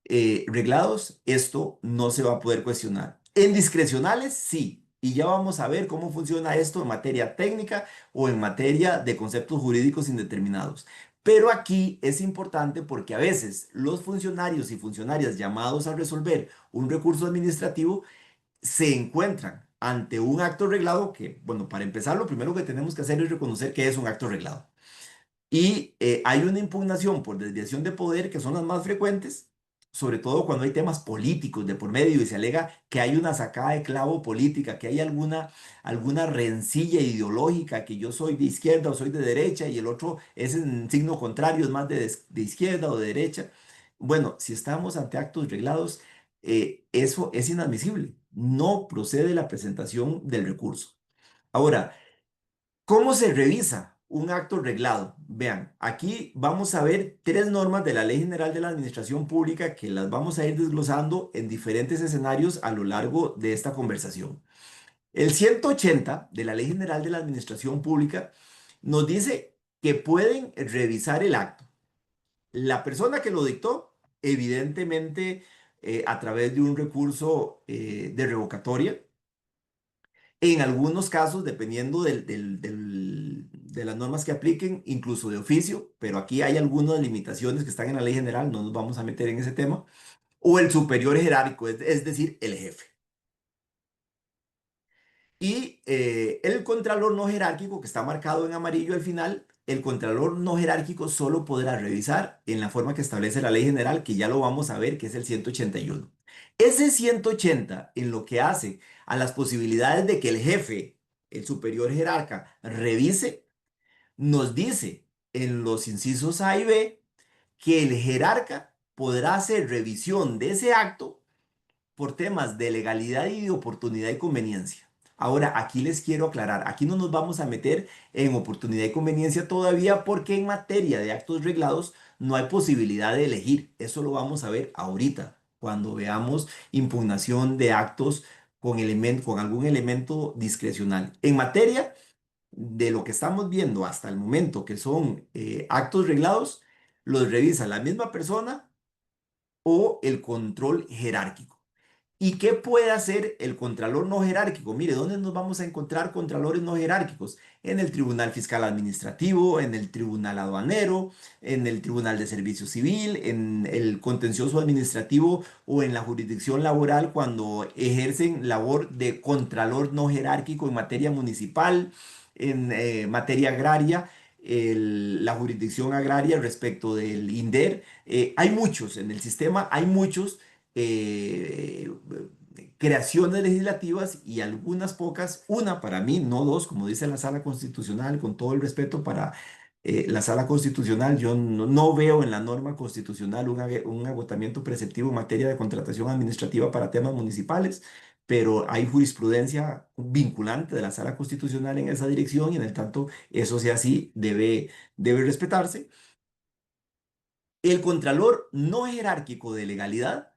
reglados, esto no se va a poder cuestionar. En discrecionales, sí. Y ya vamos a ver cómo funciona esto en materia técnica o en materia de conceptos jurídicos indeterminados. Pero aquí es importante porque a veces los funcionarios y funcionarias llamados a resolver un recurso administrativo se encuentran ante un acto reglado que, bueno, para empezar, lo primero que tenemos que hacer es reconocer que es un acto reglado. Y hay una impugnación por desviación de poder que son las más frecuentes, sobre todo cuando hay temas políticos de por medio y se alega que hay una sacada de clavo política, que hay alguna rencilla ideológica, que yo soy de izquierda o soy de derecha y el otro es en signo contrario, es más de izquierda o de derecha. Bueno, si estamos ante actos reglados, eso es inadmisible. No procede la presentación del recurso. Ahora, ¿cómo se revisa un acto reglado? Vean, aquí vamos a ver 3 normas de la Ley General de la Administración Pública que las vamos a ir desglosando en diferentes escenarios a lo largo de esta conversación. El 180 de la Ley General de la Administración Pública nos dice que pueden revisar el acto. La persona que lo dictó, evidentemente a través de un recurso de revocatoria, en algunos casos, dependiendo de las normas que apliquen, incluso de oficio, pero aquí hay algunas limitaciones que están en la ley general, no nos vamos a meter en ese tema, o el superior jerárquico, es decir, el jefe. Y el contralor no jerárquico, que está marcado en amarillo al final, el contralor no jerárquico solo podrá revisar en la forma que establece la ley general, que ya lo vamos a ver, que es el 181. Ese 180, en lo que hace a las posibilidades de que el jefe, el superior jerarca, revise, nos dice en los incisos A y B que el jerarca podrá hacer revisión de ese acto por temas de legalidad y de oportunidad y conveniencia. Ahora, aquí les quiero aclarar, aquí no nos vamos a meter en oportunidad y conveniencia todavía porque en materia de actos reglados no hay posibilidad de elegir. Eso lo vamos a ver ahorita, cuando veamos impugnación de actos con algún elemento discrecional. En materia de lo que estamos viendo hasta el momento, que son actos reglados, los revisa la misma persona o el control jerárquico. ¿Y qué puede hacer el contralor no jerárquico? Mire, ¿dónde nos vamos a encontrar contralores no jerárquicos? En el Tribunal Fiscal Administrativo, en el Tribunal Aduanero, en el Tribunal de Servicio Civil, en el contencioso administrativo o en la jurisdicción laboral cuando ejercen labor de contralor no jerárquico en materia municipal, en materia agraria, la jurisdicción agraria respecto del INDER. Hay muchos en el sistema, hay muchos eh, creaciones legislativas y algunas pocas, una para mí, no dos, como dice la Sala Constitucional, con todo el respeto para la Sala Constitucional, yo no veo en la norma constitucional un agotamiento preceptivo en materia de contratación administrativa para temas municipales, pero hay jurisprudencia vinculante de la Sala Constitucional en esa dirección y en el tanto eso sea así, debe respetarse. El contralor no jerárquico de legalidad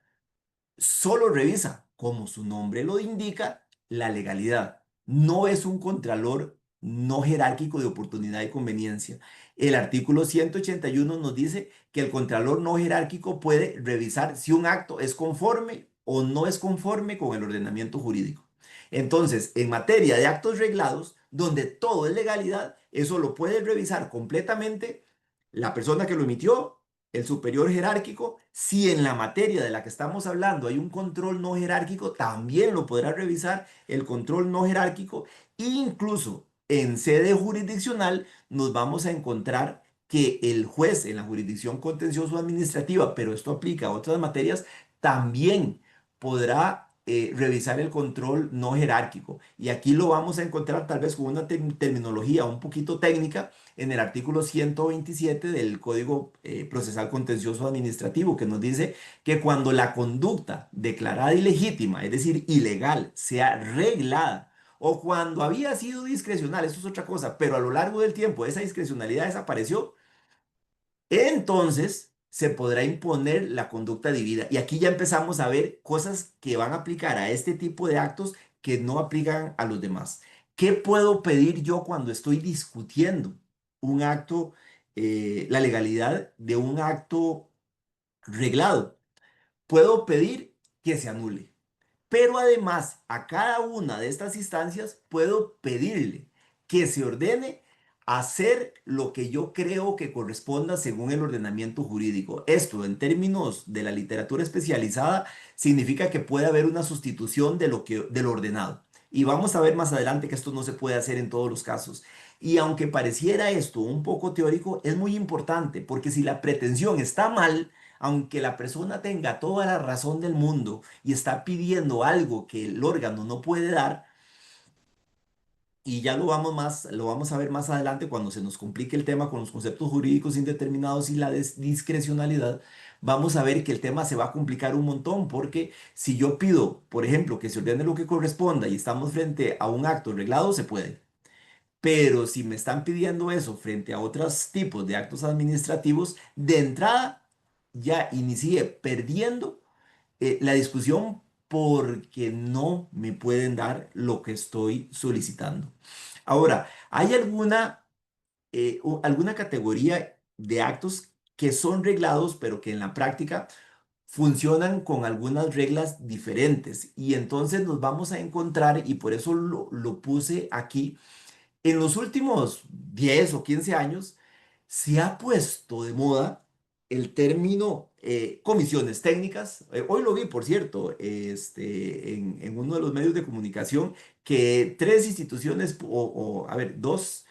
solo revisa, como su nombre lo indica, la legalidad. No es un contralor no jerárquico de oportunidad y conveniencia. El artículo 181 nos dice que el contralor no jerárquico puede revisar si un acto es conforme o no es conforme con el ordenamiento jurídico. Entonces, en materia de actos reglados, donde todo es legalidad, eso lo puede revisar completamente la persona que lo emitió, el superior jerárquico. Si en la materia de la que estamos hablando hay un control no jerárquico, también lo podrá revisar el control no jerárquico. Incluso en sede jurisdiccional nos vamos a encontrar que el juez en la jurisdicción contencioso administrativa, pero esto aplica a otras materias, también podrá revisar el control no jerárquico. Y aquí lo vamos a encontrar tal vez con una terminología un poquito técnica en el artículo 127 del Código Procesal Contencioso Administrativo, que nos dice que cuando la conducta declarada ilegítima, es decir, ilegal, sea reglada, o cuando había sido discrecional, eso es otra cosa, pero a lo largo del tiempo esa discrecionalidad desapareció, entonces se podrá imponer la conducta debida. Y aquí ya empezamos a ver cosas que van a aplicar a este tipo de actos que no aplican a los demás. ¿Qué puedo pedir yo cuando estoy discutiendo un acto, la legalidad de un acto reglado? Puedo pedir que se anule. Pero además, a cada una de estas instancias puedo pedirle que se ordene hacer lo que yo creo que corresponda según el ordenamiento jurídico. Esto, en términos de la literatura especializada, significa que puede haber una sustitución de lo ordenado. Y vamos a ver más adelante que esto no se puede hacer en todos los casos. Y aunque pareciera esto un poco teórico, es muy importante porque si la pretensión está mal, aunque la persona tenga toda la razón del mundo y está pidiendo algo que el órgano no puede dar, y ya lo vamos a ver más adelante cuando se nos complique el tema con los conceptos jurídicos indeterminados y la discrecionalidad, vamos a ver que el tema se va a complicar un montón, porque si yo pido, por ejemplo, que se ordene lo que corresponda y estamos frente a un acto reglado, se puede. Pero si me están pidiendo eso frente a otros tipos de actos administrativos, de entrada ya inicié perdiendo la discusión porque no me pueden dar lo que estoy solicitando. Ahora, ¿hay alguna categoría de actos que son reglados, pero que en la práctica funcionan con algunas reglas diferentes? Y entonces nos vamos a encontrar, y por eso lo puse aquí, en los últimos 10 o 15 años se ha puesto de moda el término comisiones técnicas. Hoy lo vi, por cierto, en uno de los medios de comunicación, que tres instituciones, a ver, dos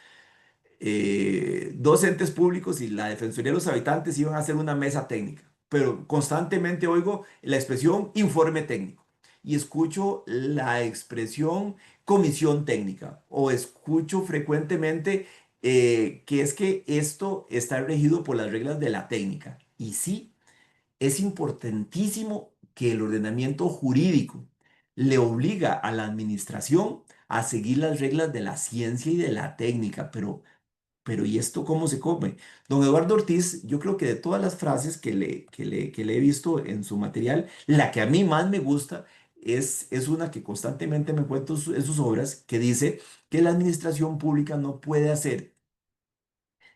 entes públicos y la Defensoría de los Habitantes iban a hacer una mesa técnica, pero constantemente oigo la expresión informe técnico y escucho la expresión comisión técnica o escucho frecuentemente que es que esto está regido por las reglas de la técnica. Y sí, es importantísimo que el ordenamiento jurídico le obliga a la administración a seguir las reglas de la ciencia y de la técnica, pero ¿y esto cómo se come? Don Eduardo Ortiz, yo creo que de todas las frases que le he visto en su material, la que a mí más me gusta es una que constantemente me encuentro en sus obras, que dice que la administración pública no puede hacer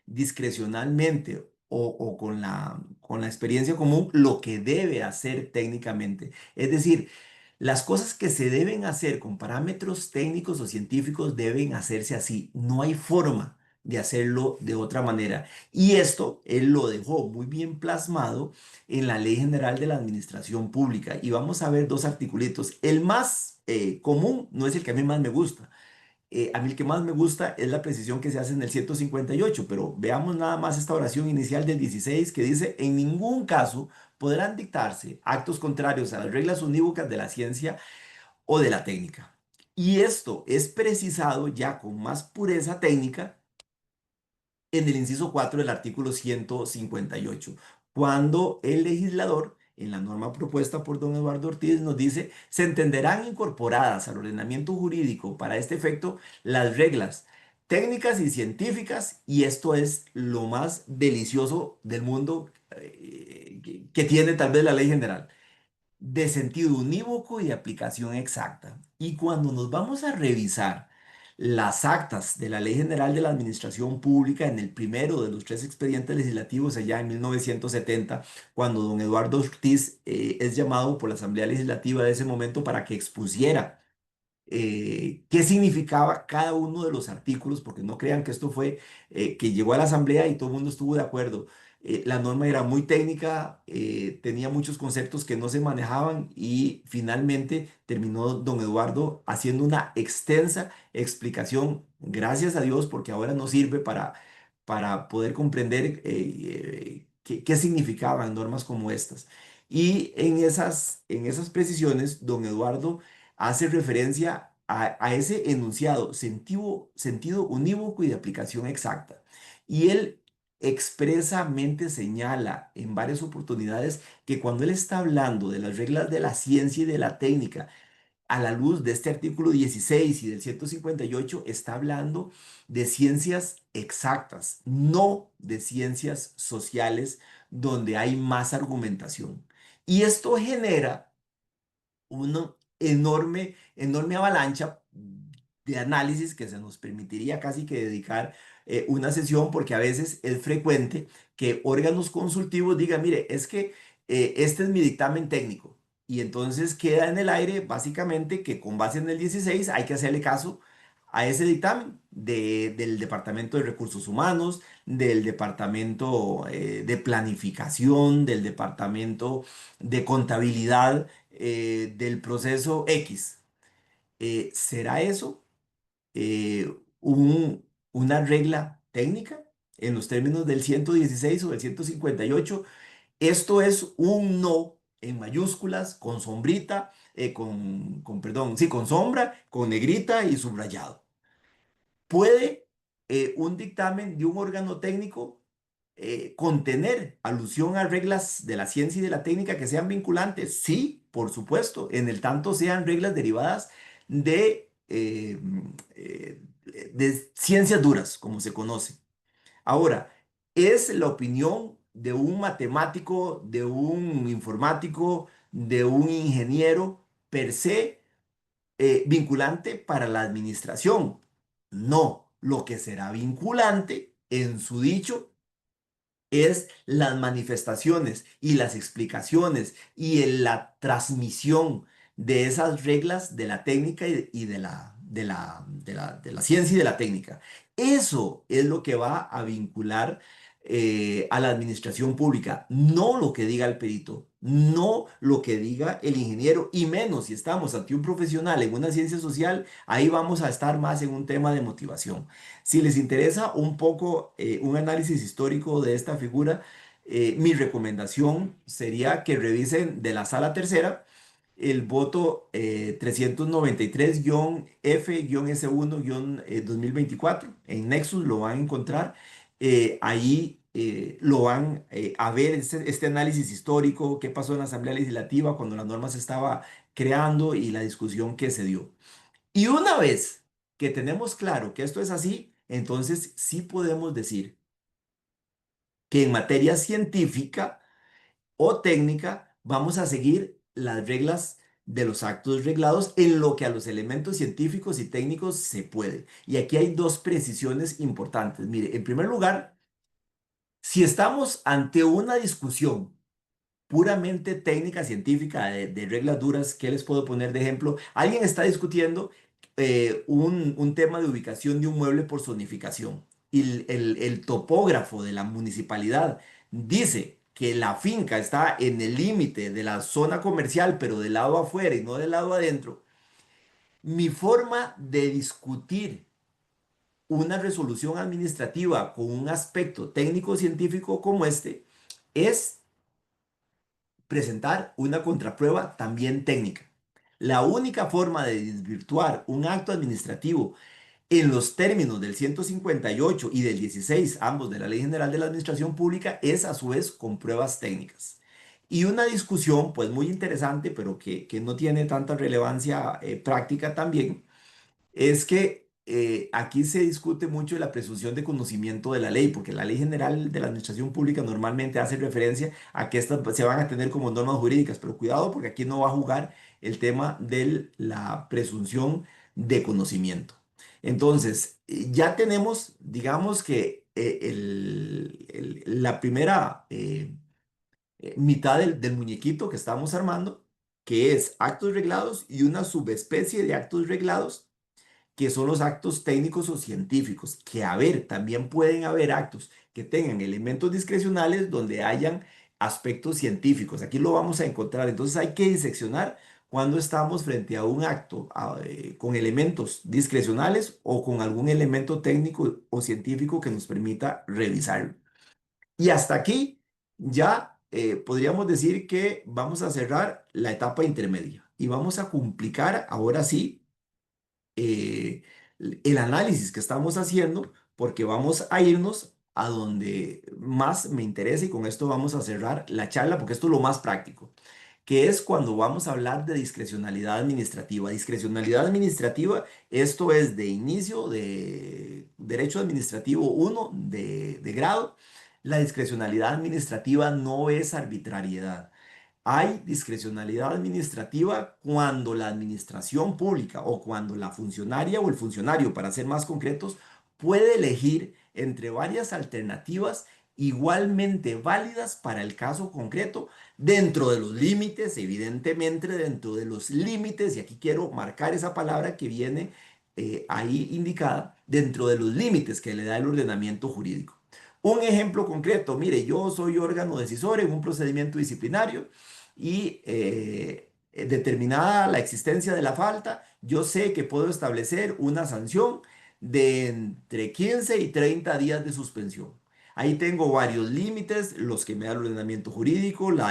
discrecionalmente o con la experiencia común lo que debe hacer técnicamente. Es decir, las cosas que se deben hacer con parámetros técnicos o científicos deben hacerse así. No hay forma de hacerlo de otra manera. Y esto él lo dejó muy bien plasmado en la Ley General de la Administración Pública. Y vamos a ver dos articulitos. El más común no es el que a mí más me gusta. A mí el que más me gusta es la precisión que se hace en el 158, pero veamos nada más esta oración inicial del 16 que dice, en ningún caso podrán dictarse actos contrarios a las reglas unívocas de la ciencia o de la técnica. Y esto es precisado ya con más pureza técnica en el inciso 4 del artículo 158, cuando el legislador, en la norma propuesta por don Eduardo Ortiz, nos dice, se entenderán incorporadas al ordenamiento jurídico para este efecto las reglas técnicas y científicas, y esto es lo más delicioso del mundo que tiene tal vez la ley general, de sentido unívoco y de aplicación exacta. Y cuando nos vamos a revisar las actas de la Ley General de la Administración Pública en el primero de los tres expedientes legislativos allá en 1970, cuando don Eduardo Ortiz es llamado por la Asamblea Legislativa de ese momento para que expusiera qué significaba cada uno de los artículos, porque no crean que esto fue que llegó a la asamblea y todo el mundo estuvo de acuerdo. La norma era muy técnica, tenía muchos conceptos que no se manejaban y finalmente terminó don Eduardo haciendo una extensa explicación, gracias a Dios, porque ahora nos sirve para poder comprender qué significaban normas como estas. Y en esas precisiones, don Eduardo hace referencia a ese enunciado, sentido unívoco y de aplicación exacta. Y él expresamente señala en varias oportunidades que cuando él está hablando de las reglas de la ciencia y de la técnica, a la luz de este artículo 16 y del 158, está hablando de ciencias exactas, no de ciencias sociales donde hay más argumentación. Y esto genera una enorme avalancha de análisis que se nos permitiría casi que dedicar una sesión, porque a veces es frecuente que órganos consultivos digan, mire, es que este es mi dictamen técnico. Y entonces queda en el aire básicamente que con base en el 16 hay que hacerle caso a ese dictamen del Departamento de Recursos Humanos, del Departamento de Planificación, del Departamento de Contabilidad, del proceso X. ¿Será eso una regla técnica en los términos del 116 o del 158? Esto es un no en mayúsculas, con sombrita, perdón, sí, con sombra, con negrita y subrayado. ¿Puede un dictamen de un órgano técnico contener alusión a reglas de la ciencia y de la técnica que sean vinculantes? Sí, por supuesto, en el tanto sean reglas derivadas de ciencias duras, como se conoce. Ahora, es la opinión de un matemático, de un informático, de un ingeniero per se vinculante para la administración. No, lo que será vinculante en su dicho es las manifestaciones y las explicaciones y en la transmisión de esas reglas de la técnica y de la ciencia y de la técnica. Eso es lo que va a vincular a la administración pública, no lo que diga el perito, no lo que diga el ingeniero, y menos si estamos ante un profesional en una ciencia social, ahí vamos a estar más en un tema de motivación. Si les interesa un poco un análisis histórico de esta figura, mi recomendación sería que revisen de la sala tercera el voto 393-F-S1-2024. En Nexus lo van a encontrar. Ahí lo van a ver este análisis histórico, qué pasó en la Asamblea Legislativa cuando la norma se estaba creando y la discusión que se dio. Y una vez que tenemos claro que esto es así, entonces sí podemos decir que en materia científica o técnica, vamos a seguir las reglas de los actos reglados en lo que a los elementos científicos y técnicos se puede. Y aquí hay dos precisiones importantes. Mire, en primer lugar, si estamos ante una discusión puramente técnica, científica, de reglas duras, ¿qué les puedo poner de ejemplo? Alguien está discutiendo un tema de ubicación de un mueble por zonificación y el topógrafo de la municipalidad dice que la finca está en el límite de la zona comercial, pero del lado afuera y no del lado adentro. Mi forma de discutir una resolución administrativa con un aspecto técnico-científico como este es presentar una contraprueba también técnica. La única forma de desvirtuar un acto administrativo en los términos del 158 y del 16, ambos de la Ley General de la Administración Pública, es a su vez con pruebas técnicas. Y una discusión, pues muy interesante, pero que no tiene tanta relevancia práctica también, es que aquí se discute mucho de la presunción de conocimiento de la ley, porque la Ley General de la Administración Pública normalmente hace referencia a que estas se van a tener como normas jurídicas, pero cuidado porque aquí no va a jugar el tema de la presunción de conocimiento. Entonces, ya tenemos, digamos que la primera mitad del muñequito que estamos armando, que es actos reglados y una subespecie de actos reglados que son los actos técnicos o científicos, que a ver, también pueden haber actos que tengan elementos discrecionales donde hayan aspectos científicos. Aquí lo vamos a encontrar. Entonces hay que diseccionar cuando estamos frente a un acto con elementos discrecionales o con algún elemento técnico o científico que nos permita revisarlo. Y hasta aquí ya podríamos decir que vamos a cerrar la etapa intermedia y vamos a complicar ahora sí eh, el análisis que estamos haciendo, porque vamos a irnos a donde más me interesa y con esto vamos a cerrar la charla, porque esto es lo más práctico, que es cuando vamos a hablar de discrecionalidad administrativa. Discrecionalidad administrativa, esto es de inicio de Derecho Administrativo 1 de grado. La discrecionalidad administrativa no es arbitrariedad. Hay discrecionalidad administrativa cuando la administración pública o cuando la funcionaria o el funcionario, para ser más concretos, puede elegir entre varias alternativas igualmente válidas para el caso concreto, dentro de los límites, evidentemente dentro de los límites, y aquí quiero marcar esa palabra que viene ahí indicada, dentro de los límites que le da el ordenamiento jurídico. Un ejemplo concreto, mire, yo soy órgano decisor en un procedimiento disciplinario y determinada la existencia de la falta, yo sé que puedo establecer una sanción de entre 15 y 30 días de suspensión. Ahí tengo varios límites, los que me da el ordenamiento jurídico, el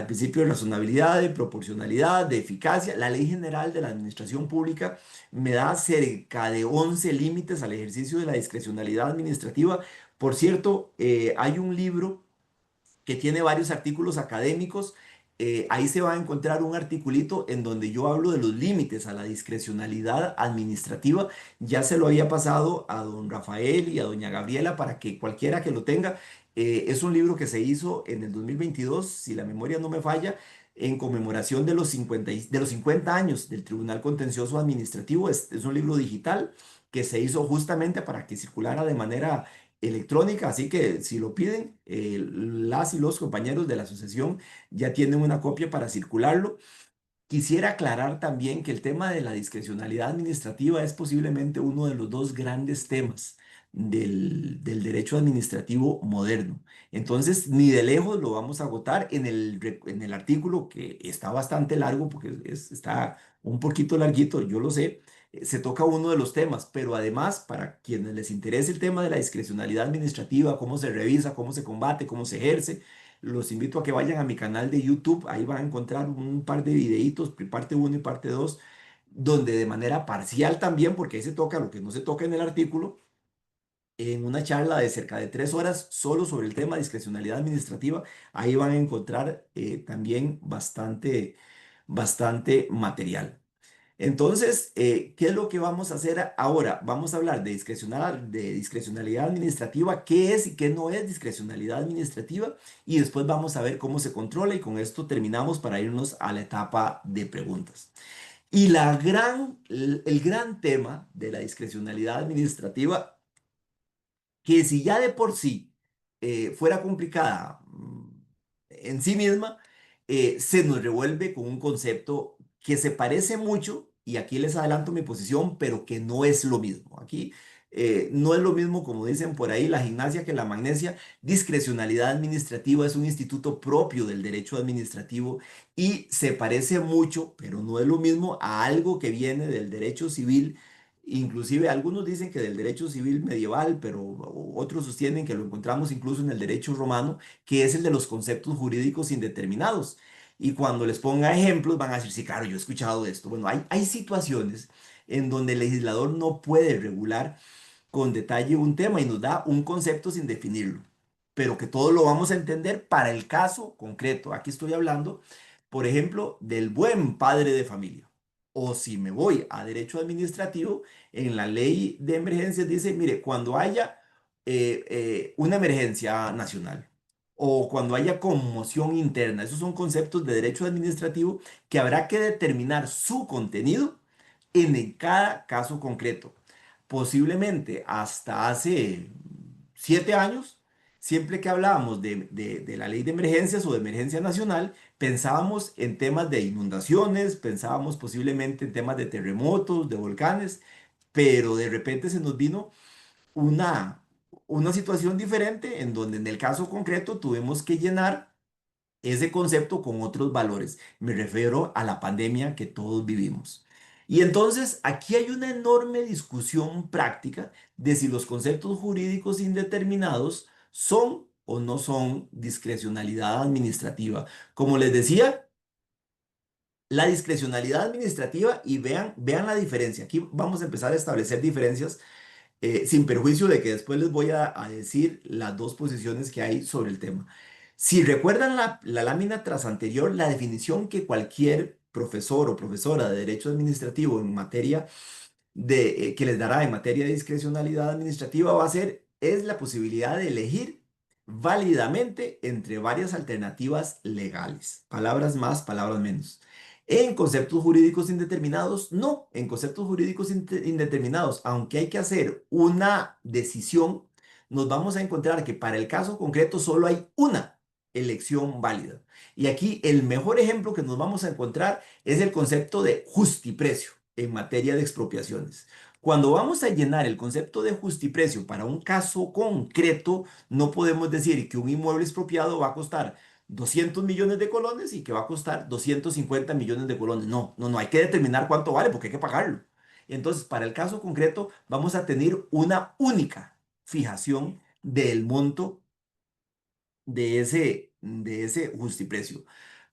principio de razonabilidad, de proporcionalidad, de eficacia. La Ley General de la Administración Pública me da cerca de 11 límites al ejercicio de la discrecionalidad administrativa. Por cierto, hay un libro que tiene varios artículos académicos. Ahí se va a encontrar un articulito en donde yo hablo de los límites a la discrecionalidad administrativa. Ya se lo había pasado a don Rafael y a doña Gabriela para que cualquiera que lo tenga. Es un libro que se hizo en el 2022, si la memoria no me falla, en conmemoración de de los 50 años del Tribunal Contencioso Administrativo. Es un libro digital que se hizo justamente para que circulara de manera electrónica, así que si lo piden, las y los compañeros de la asociación ya tienen una copia para circularlo. Quisiera aclarar también que el tema de la discrecionalidad administrativa es posiblemente uno de los dos grandes temas del derecho administrativo moderno. Entonces, ni de lejos lo vamos a agotar en el artículo, que está bastante largo, porque está un poquito larguito, yo lo sé. Se toca uno de los temas, pero además, para quienes les interese el tema de la discrecionalidad administrativa, cómo se revisa, cómo se combate, cómo se ejerce, los invito a que vayan a mi canal de YouTube. Ahí van a encontrar un par de videitos, parte uno y parte 2, donde de manera parcial también, porque ahí se toca lo que no se toca en el artículo, en una charla de cerca de 3 horas solo sobre el tema de discrecionalidad administrativa. Ahí van a encontrar también bastante material. Entonces, ¿qué es lo que vamos a hacer ahora? Vamos a hablar de discrecionalidad administrativa, qué es y qué no es discrecionalidad administrativa, y después vamos a ver cómo se controla, y con esto terminamos para irnos a la etapa de preguntas. Y el gran tema de la discrecionalidad administrativa, que si ya de por sí fuera complicada en sí misma, se nos revuelve con un concepto que se parece mucho, y aquí les adelanto mi posición, pero que no es lo mismo. Aquí no es lo mismo, como dicen por ahí, la gimnasia que la magnesia. Discrecionalidad administrativa es un instituto propio del derecho administrativo y se parece mucho, pero no es lo mismo, a algo que viene del derecho civil. Inclusive algunos dicen que del derecho civil medieval, pero otros sostienen que lo encontramos incluso en el derecho romano, que es el de los conceptos jurídicos indeterminados. Y cuando les ponga ejemplos van a decir, sí, claro, yo he escuchado esto. Bueno, hay situaciones en donde el legislador no puede regular con detalle un tema y nos da un concepto sin definirlo, pero que todos lo vamos a entender para el caso concreto. Aquí estoy hablando, por ejemplo, del buen padre de familia. O si me voy a derecho administrativo, en la ley de emergencias dice, mire, cuando haya una emergencia nacional o cuando haya conmoción interna, esos son conceptos de derecho administrativo que habrá que determinar su contenido en cada caso concreto. Posiblemente hasta hace 7 años, siempre que hablábamos de la ley de emergencias o de emergencia nacional, pensábamos en temas de inundaciones, pensábamos posiblemente en temas de terremotos, de volcanes, pero de repente se nos vino una, una situación diferente en donde en el caso concreto tuvimos que llenar ese concepto con otros valores. Me refiero a la pandemia que todos vivimos. Y entonces aquí hay una enorme discusión práctica de si los conceptos jurídicos indeterminados son o no son discrecionalidad administrativa. Como les decía, la discrecionalidad administrativa, y vean la diferencia. Aquí vamos a empezar a establecer diferencias sin perjuicio de que después les voy a decir las dos posiciones que hay sobre el tema. Si recuerdan la lámina tras anterior, la definición que cualquier profesor o profesora de derecho administrativo en materia que les dará en materia de discrecionalidad administrativa va a ser, es la posibilidad de elegir válidamente entre varias alternativas legales. Palabras más, palabras menos. En conceptos jurídicos indeterminados, no. En conceptos jurídicos indeterminados, aunque hay que hacer una decisión, nos vamos a encontrar que para el caso concreto solo hay una elección válida. Y aquí el mejor ejemplo que nos vamos a encontrar es el concepto de justiprecio en materia de expropiaciones. Cuando vamos a llenar el concepto de justiprecio para un caso concreto, no podemos decir que un inmueble expropiado va a costar 200 millones de colones y que va a costar 250 millones de colones. No, no, no, hay que determinar cuánto vale porque hay que pagarlo. Entonces, para el caso concreto, vamos a tener una única fijación del monto de ese justiprecio.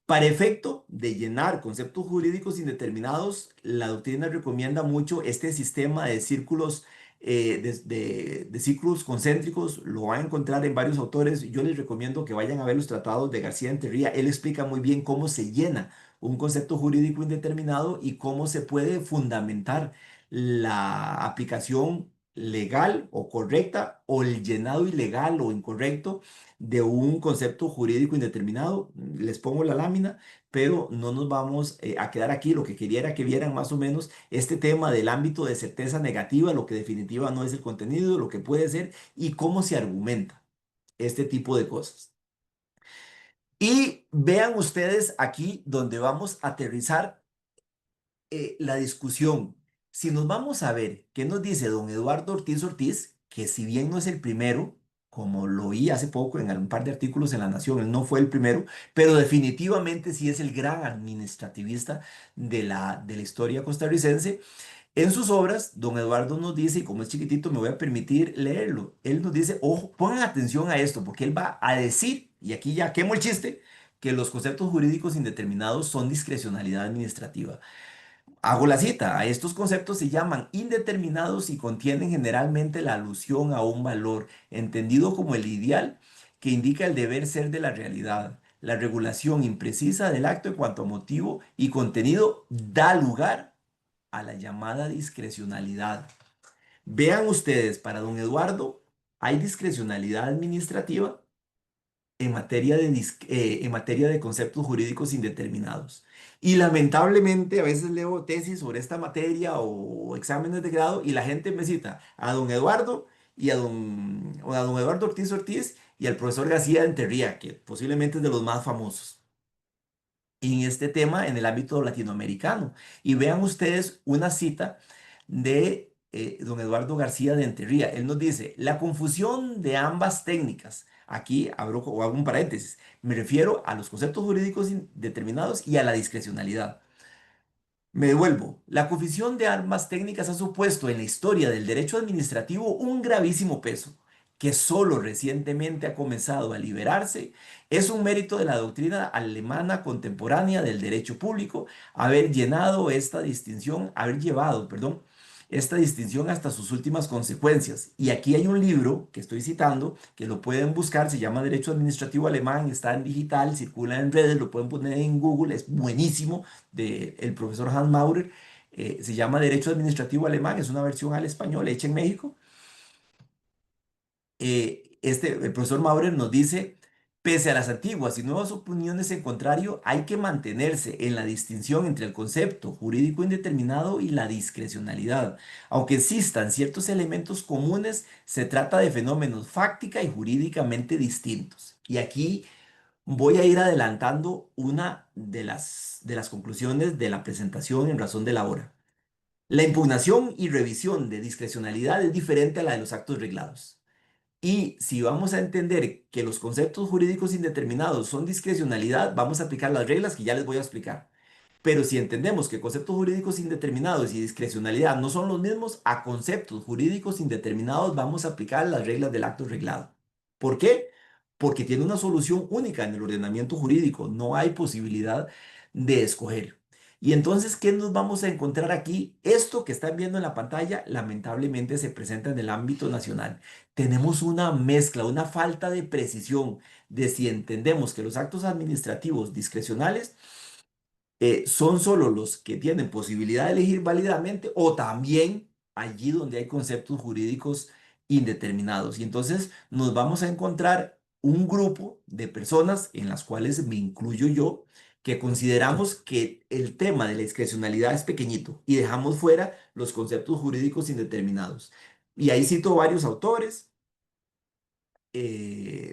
Para efecto de llenar conceptos jurídicos indeterminados, la doctrina recomienda mucho este sistema de círculos, de círculos concéntricos. Lo van a encontrar en varios autores. Yo les recomiendo que vayan a ver los tratados de García Enterría. Él explica muy bien cómo se llena un concepto jurídico indeterminado y cómo se puede fundamentar la aplicación legal o correcta o el llenado ilegal o incorrecto de un concepto jurídico indeterminado. Les pongo la lámina, pero no nos vamos a quedar aquí. Lo que quería era que vieran más o menos este tema del ámbito de certeza negativa, lo que definitiva no es el contenido, lo que puede ser y cómo se argumenta este tipo de cosas. Y vean ustedes aquí donde vamos a aterrizar la discusión. Si nos vamos a ver qué nos dice don Eduardo Ortiz Ortiz, que si bien no es el primero, como lo oí hace poco en un par de artículos en La Nación, él no fue el primero, pero definitivamente sí es el gran administrativista de la historia costarricense. En sus obras, don Eduardo nos dice, y como es chiquitito, me voy a permitir leerlo. Él nos dice, ojo, pongan atención a esto, porque él va a decir, y aquí ya quemo el chiste, que los conceptos jurídicos indeterminados son discrecionalidad administrativa. Hago la cita, a estos conceptos se llaman indeterminados y contienen generalmente la alusión a un valor, entendido como el ideal que indica el deber ser de la realidad. La regulación imprecisa del acto en cuanto a motivo y contenido da lugar a la llamada discrecionalidad. Vean ustedes, para don Eduardo hay discrecionalidad administrativa en materia de conceptos jurídicos indeterminados. Y lamentablemente a veces leo tesis sobre esta materia o exámenes de grado y la gente me cita a don Eduardo y a don Eduardo Ortiz Ortiz y al profesor García de Enterría, que posiblemente es de los más famosos en este tema en el ámbito latinoamericano. Y vean ustedes una cita de don Eduardo García de Enterría. Él nos dice, la confusión de ambas técnicas, aquí abro o hago un paréntesis, me refiero a los conceptos jurídicos determinados y a la discrecionalidad. Me devuelvo. La confusión de armas técnicas ha supuesto en la historia del derecho administrativo un gravísimo peso, que solo recientemente ha comenzado a liberarse. Es un mérito de la doctrina alemana contemporánea del derecho público haber llevado, perdón, esta distinción hasta sus últimas consecuencias. Y aquí hay un libro que estoy citando, que lo pueden buscar, se llama Derecho Administrativo Alemán, está en digital, circula en redes, lo pueden poner en Google, es buenísimo, del profesor Hans Maurer. Se llama Derecho Administrativo Alemán, es una versión al español hecha en México. El profesor Maurer nos dice, pese a las antiguas y nuevas opiniones en contrario, hay que mantenerse en la distinción entre el concepto jurídico indeterminado y la discrecionalidad. Aunque existan ciertos elementos comunes, se trata de fenómenos fáctica y jurídicamente distintos. Y aquí voy a ir adelantando una de las conclusiones de la presentación en razón de la hora. La impugnación y revisión de discrecionalidad es diferente a la de los actos reglados. Y si vamos a entender que los conceptos jurídicos indeterminados son discrecionalidad, vamos a aplicar las reglas que ya les voy a explicar. Pero si entendemos que conceptos jurídicos indeterminados y discrecionalidad no son los mismos, a conceptos jurídicos indeterminados vamos a aplicar las reglas del acto reglado. ¿Por qué? Porque tiene una solución única en el ordenamiento jurídico. No hay posibilidad de escoger. Y entonces, ¿qué nos vamos a encontrar aquí? Esto que están viendo en la pantalla, lamentablemente se presenta en el ámbito nacional. Tenemos una mezcla, una falta de precisión de si entendemos que los actos administrativos discrecionales son solo los que tienen posibilidad de elegir válidamente o también allí donde hay conceptos jurídicos indeterminados. Y entonces nos vamos a encontrar un grupo de personas en las cuales me incluyo yo, que consideramos que el tema de la discrecionalidad es pequeñito y dejamos fuera los conceptos jurídicos indeterminados. Y ahí cito varios autores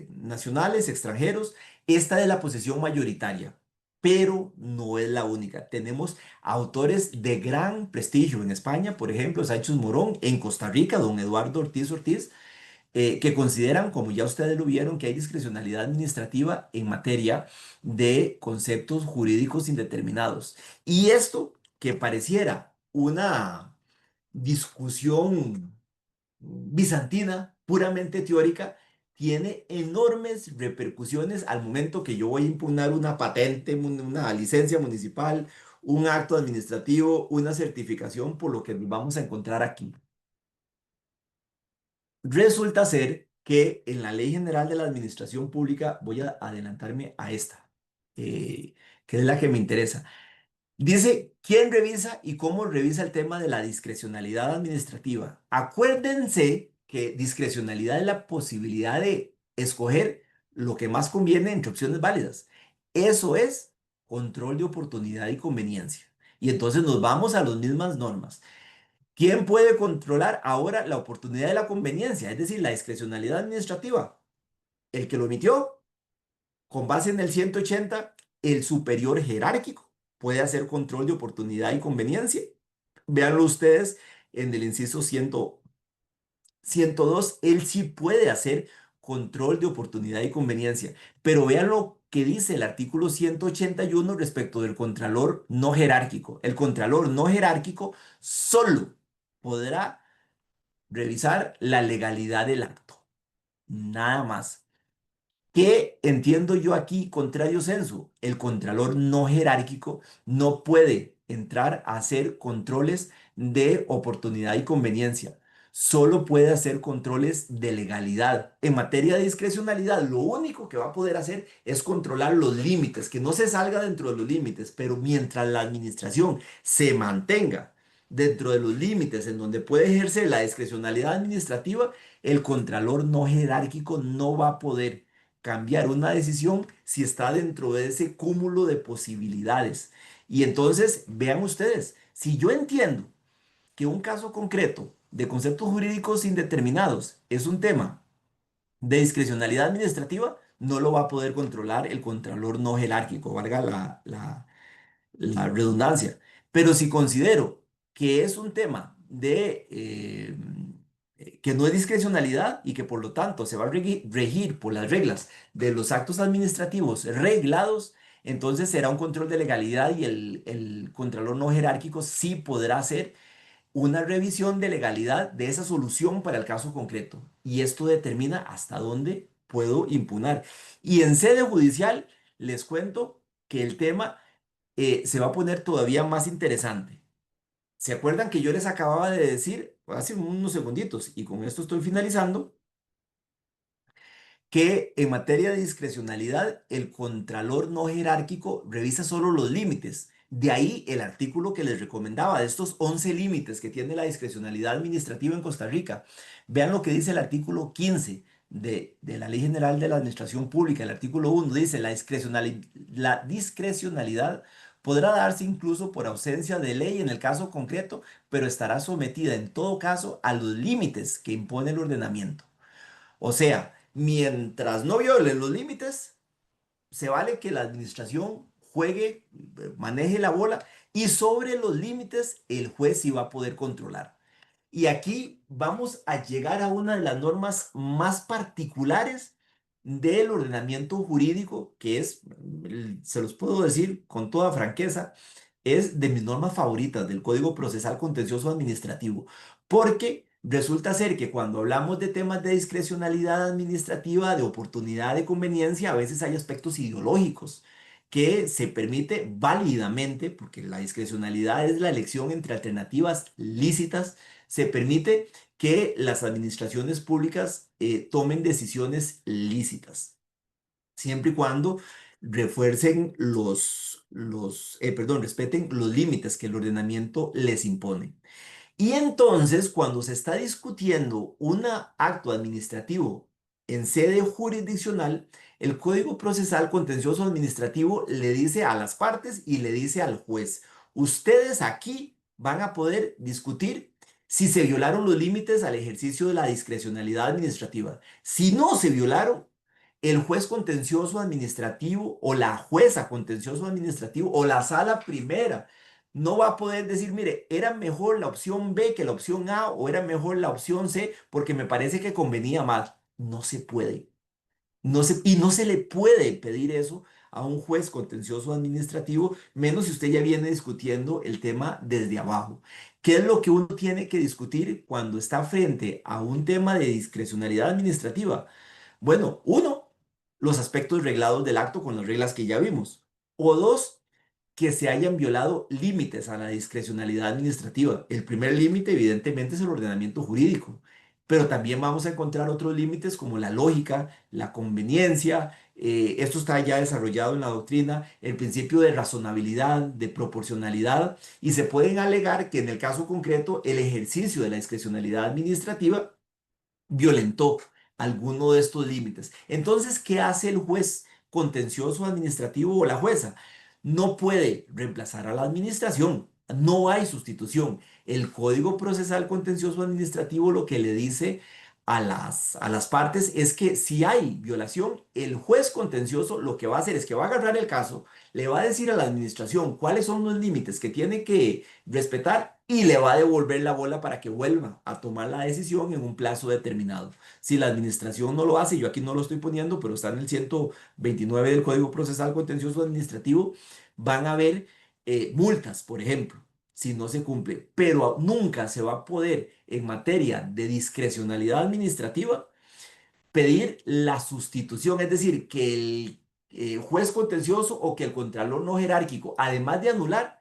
nacionales, extranjeros. Esta es la posición mayoritaria, pero no es la única. Tenemos autores de gran prestigio en España, por ejemplo, Sánchez Morón, en Costa Rica, don Eduardo Ortiz Ortiz, que consideran, como ya ustedes lo vieron, que hay discrecionalidad administrativa en materia de conceptos jurídicos indeterminados. Y esto que pareciera una discusión bizantina, puramente teórica, tiene enormes repercusiones al momento que yo voy a impugnar una patente, una licencia municipal, un acto administrativo, una certificación, por lo que nos vamos a encontrar aquí. Resulta ser que en la Ley General de la Administración Pública, voy a adelantarme a esta, eh, que es la que me interesa. Dice, ¿quién revisa y cómo revisa el tema de la discrecionalidad administrativa? Acuérdense que discrecionalidad es la posibilidad de escoger lo que más conviene entre opciones válidas. Eso es control de oportunidad y conveniencia. Y entonces nos vamos a las mismas normas. ¿Quién puede controlar ahora la oportunidad y la conveniencia? Es decir, la discrecionalidad administrativa. El que lo emitió, con base en el 180, el superior jerárquico puede hacer control de oportunidad y conveniencia. Véanlo ustedes en el inciso 102, él sí puede hacer control de oportunidad y conveniencia. Pero vean lo que dice el artículo 181 respecto del contralor no jerárquico. El contralor no jerárquico solo podrá revisar la legalidad del acto, nada más. ¿Qué entiendo yo aquí, contrario censo? El contralor no jerárquico no puede entrar a hacer controles de oportunidad y conveniencia. Solo puede hacer controles de legalidad. En materia de discrecionalidad, lo único que va a poder hacer es controlar los límites, que no se salga dentro de los límites, pero mientras la administración se mantenga dentro de los límites en donde puede ejercer la discrecionalidad administrativa, el contralor no jerárquico no va a poder cambiar una decisión si está dentro de ese cúmulo de posibilidades. Y entonces, vean ustedes, si yo entiendo que un caso concreto de conceptos jurídicos indeterminados es un tema de discrecionalidad administrativa, no lo va a poder controlar el contralor no jerárquico, valga la redundancia. Pero si considero que es un tema de que no es discrecionalidad y que por lo tanto se va a regir por las reglas de los actos administrativos reglados, entonces será un control de legalidad y el contralor no jerárquico sí podrá hacer una revisión de legalidad de esa solución para el caso concreto. Y esto determina hasta dónde puedo impugnar. Y en sede judicial les cuento que el tema se va a poner todavía más interesante. ¿Se acuerdan que yo les acababa de decir hace unos segunditos, y con esto estoy finalizando, que en materia de discrecionalidad el contralor no jerárquico revisa solo los límites? De ahí el artículo que les recomendaba, de estos 11 límites que tiene la discrecionalidad administrativa en Costa Rica. Vean lo que dice el artículo 15 de la Ley General de la Administración Pública. El artículo 1 dice, la discrecionalidad podrá darse incluso por ausencia de ley en el caso concreto, pero estará sometida en todo caso a los límites que impone el ordenamiento. O sea, mientras no violen los límites, se vale que la administración juegue, maneje la bola, y sobre los límites el juez sí va a poder controlar. Y aquí vamos a llegar a una de las normas más particulares del ordenamiento jurídico, que es, se los puedo decir con toda franqueza, es de mis normas favoritas del Código Procesal Contencioso Administrativo, porque resulta ser que cuando hablamos de temas de discrecionalidad administrativa, de oportunidad de conveniencia, a veces hay aspectos ideológicos que se permite válidamente, porque la discrecionalidad es la elección entre alternativas lícitas, se permite que las administraciones públicas tomen decisiones lícitas, siempre y cuando refuercen respeten los límites que el ordenamiento les impone. Y entonces, cuando se está discutiendo un acto administrativo en sede jurisdiccional, el Código Procesal Contencioso Administrativo le dice a las partes y le dice al juez, ustedes aquí van a poder discutir si se violaron los límites al ejercicio de la discrecionalidad administrativa. Si no se violaron, el juez contencioso administrativo o la jueza contencioso administrativo o la sala primera no va a poder decir, mire, era mejor la opción B que la opción A o era mejor la opción C porque me parece que convenía más. No se puede. Y no se le puede pedir eso a un juez contencioso administrativo, menos si usted ya viene discutiendo el tema desde abajo. ¿Qué es lo que uno tiene que discutir cuando está frente a un tema de discrecionalidad administrativa? Bueno, uno, los aspectos reglados del acto con las reglas que ya vimos. O dos, que se hayan violado límites a la discrecionalidad administrativa. El primer límite, evidentemente, es el ordenamiento jurídico, pero también vamos a encontrar otros límites como la lógica, la conveniencia. Esto está ya desarrollado en la doctrina, el principio de razonabilidad, de proporcionalidad, y se pueden alegar que en el caso concreto el ejercicio de la discrecionalidad administrativa violentó alguno de estos límites. Entonces, ¿qué hace el juez contencioso administrativo o la jueza? No puede reemplazar a la administración. No hay sustitución. El Código Procesal Contencioso Administrativo lo que le dice a las partes es que si hay violación, el juez contencioso lo que va a hacer es que va a agarrar el caso, le va a decir a la administración cuáles son los límites que tiene que respetar y le va a devolver la bola para que vuelva a tomar la decisión en un plazo determinado. Si la administración no lo hace, yo aquí no lo estoy poniendo, pero está en el 129 del Código Procesal Contencioso Administrativo, van a haber multas, por ejemplo, si no se cumple, pero nunca se va a poder en materia de discrecionalidad administrativa pedir la sustitución, es decir, que el juez contencioso o que el contralor no jerárquico, además de anular,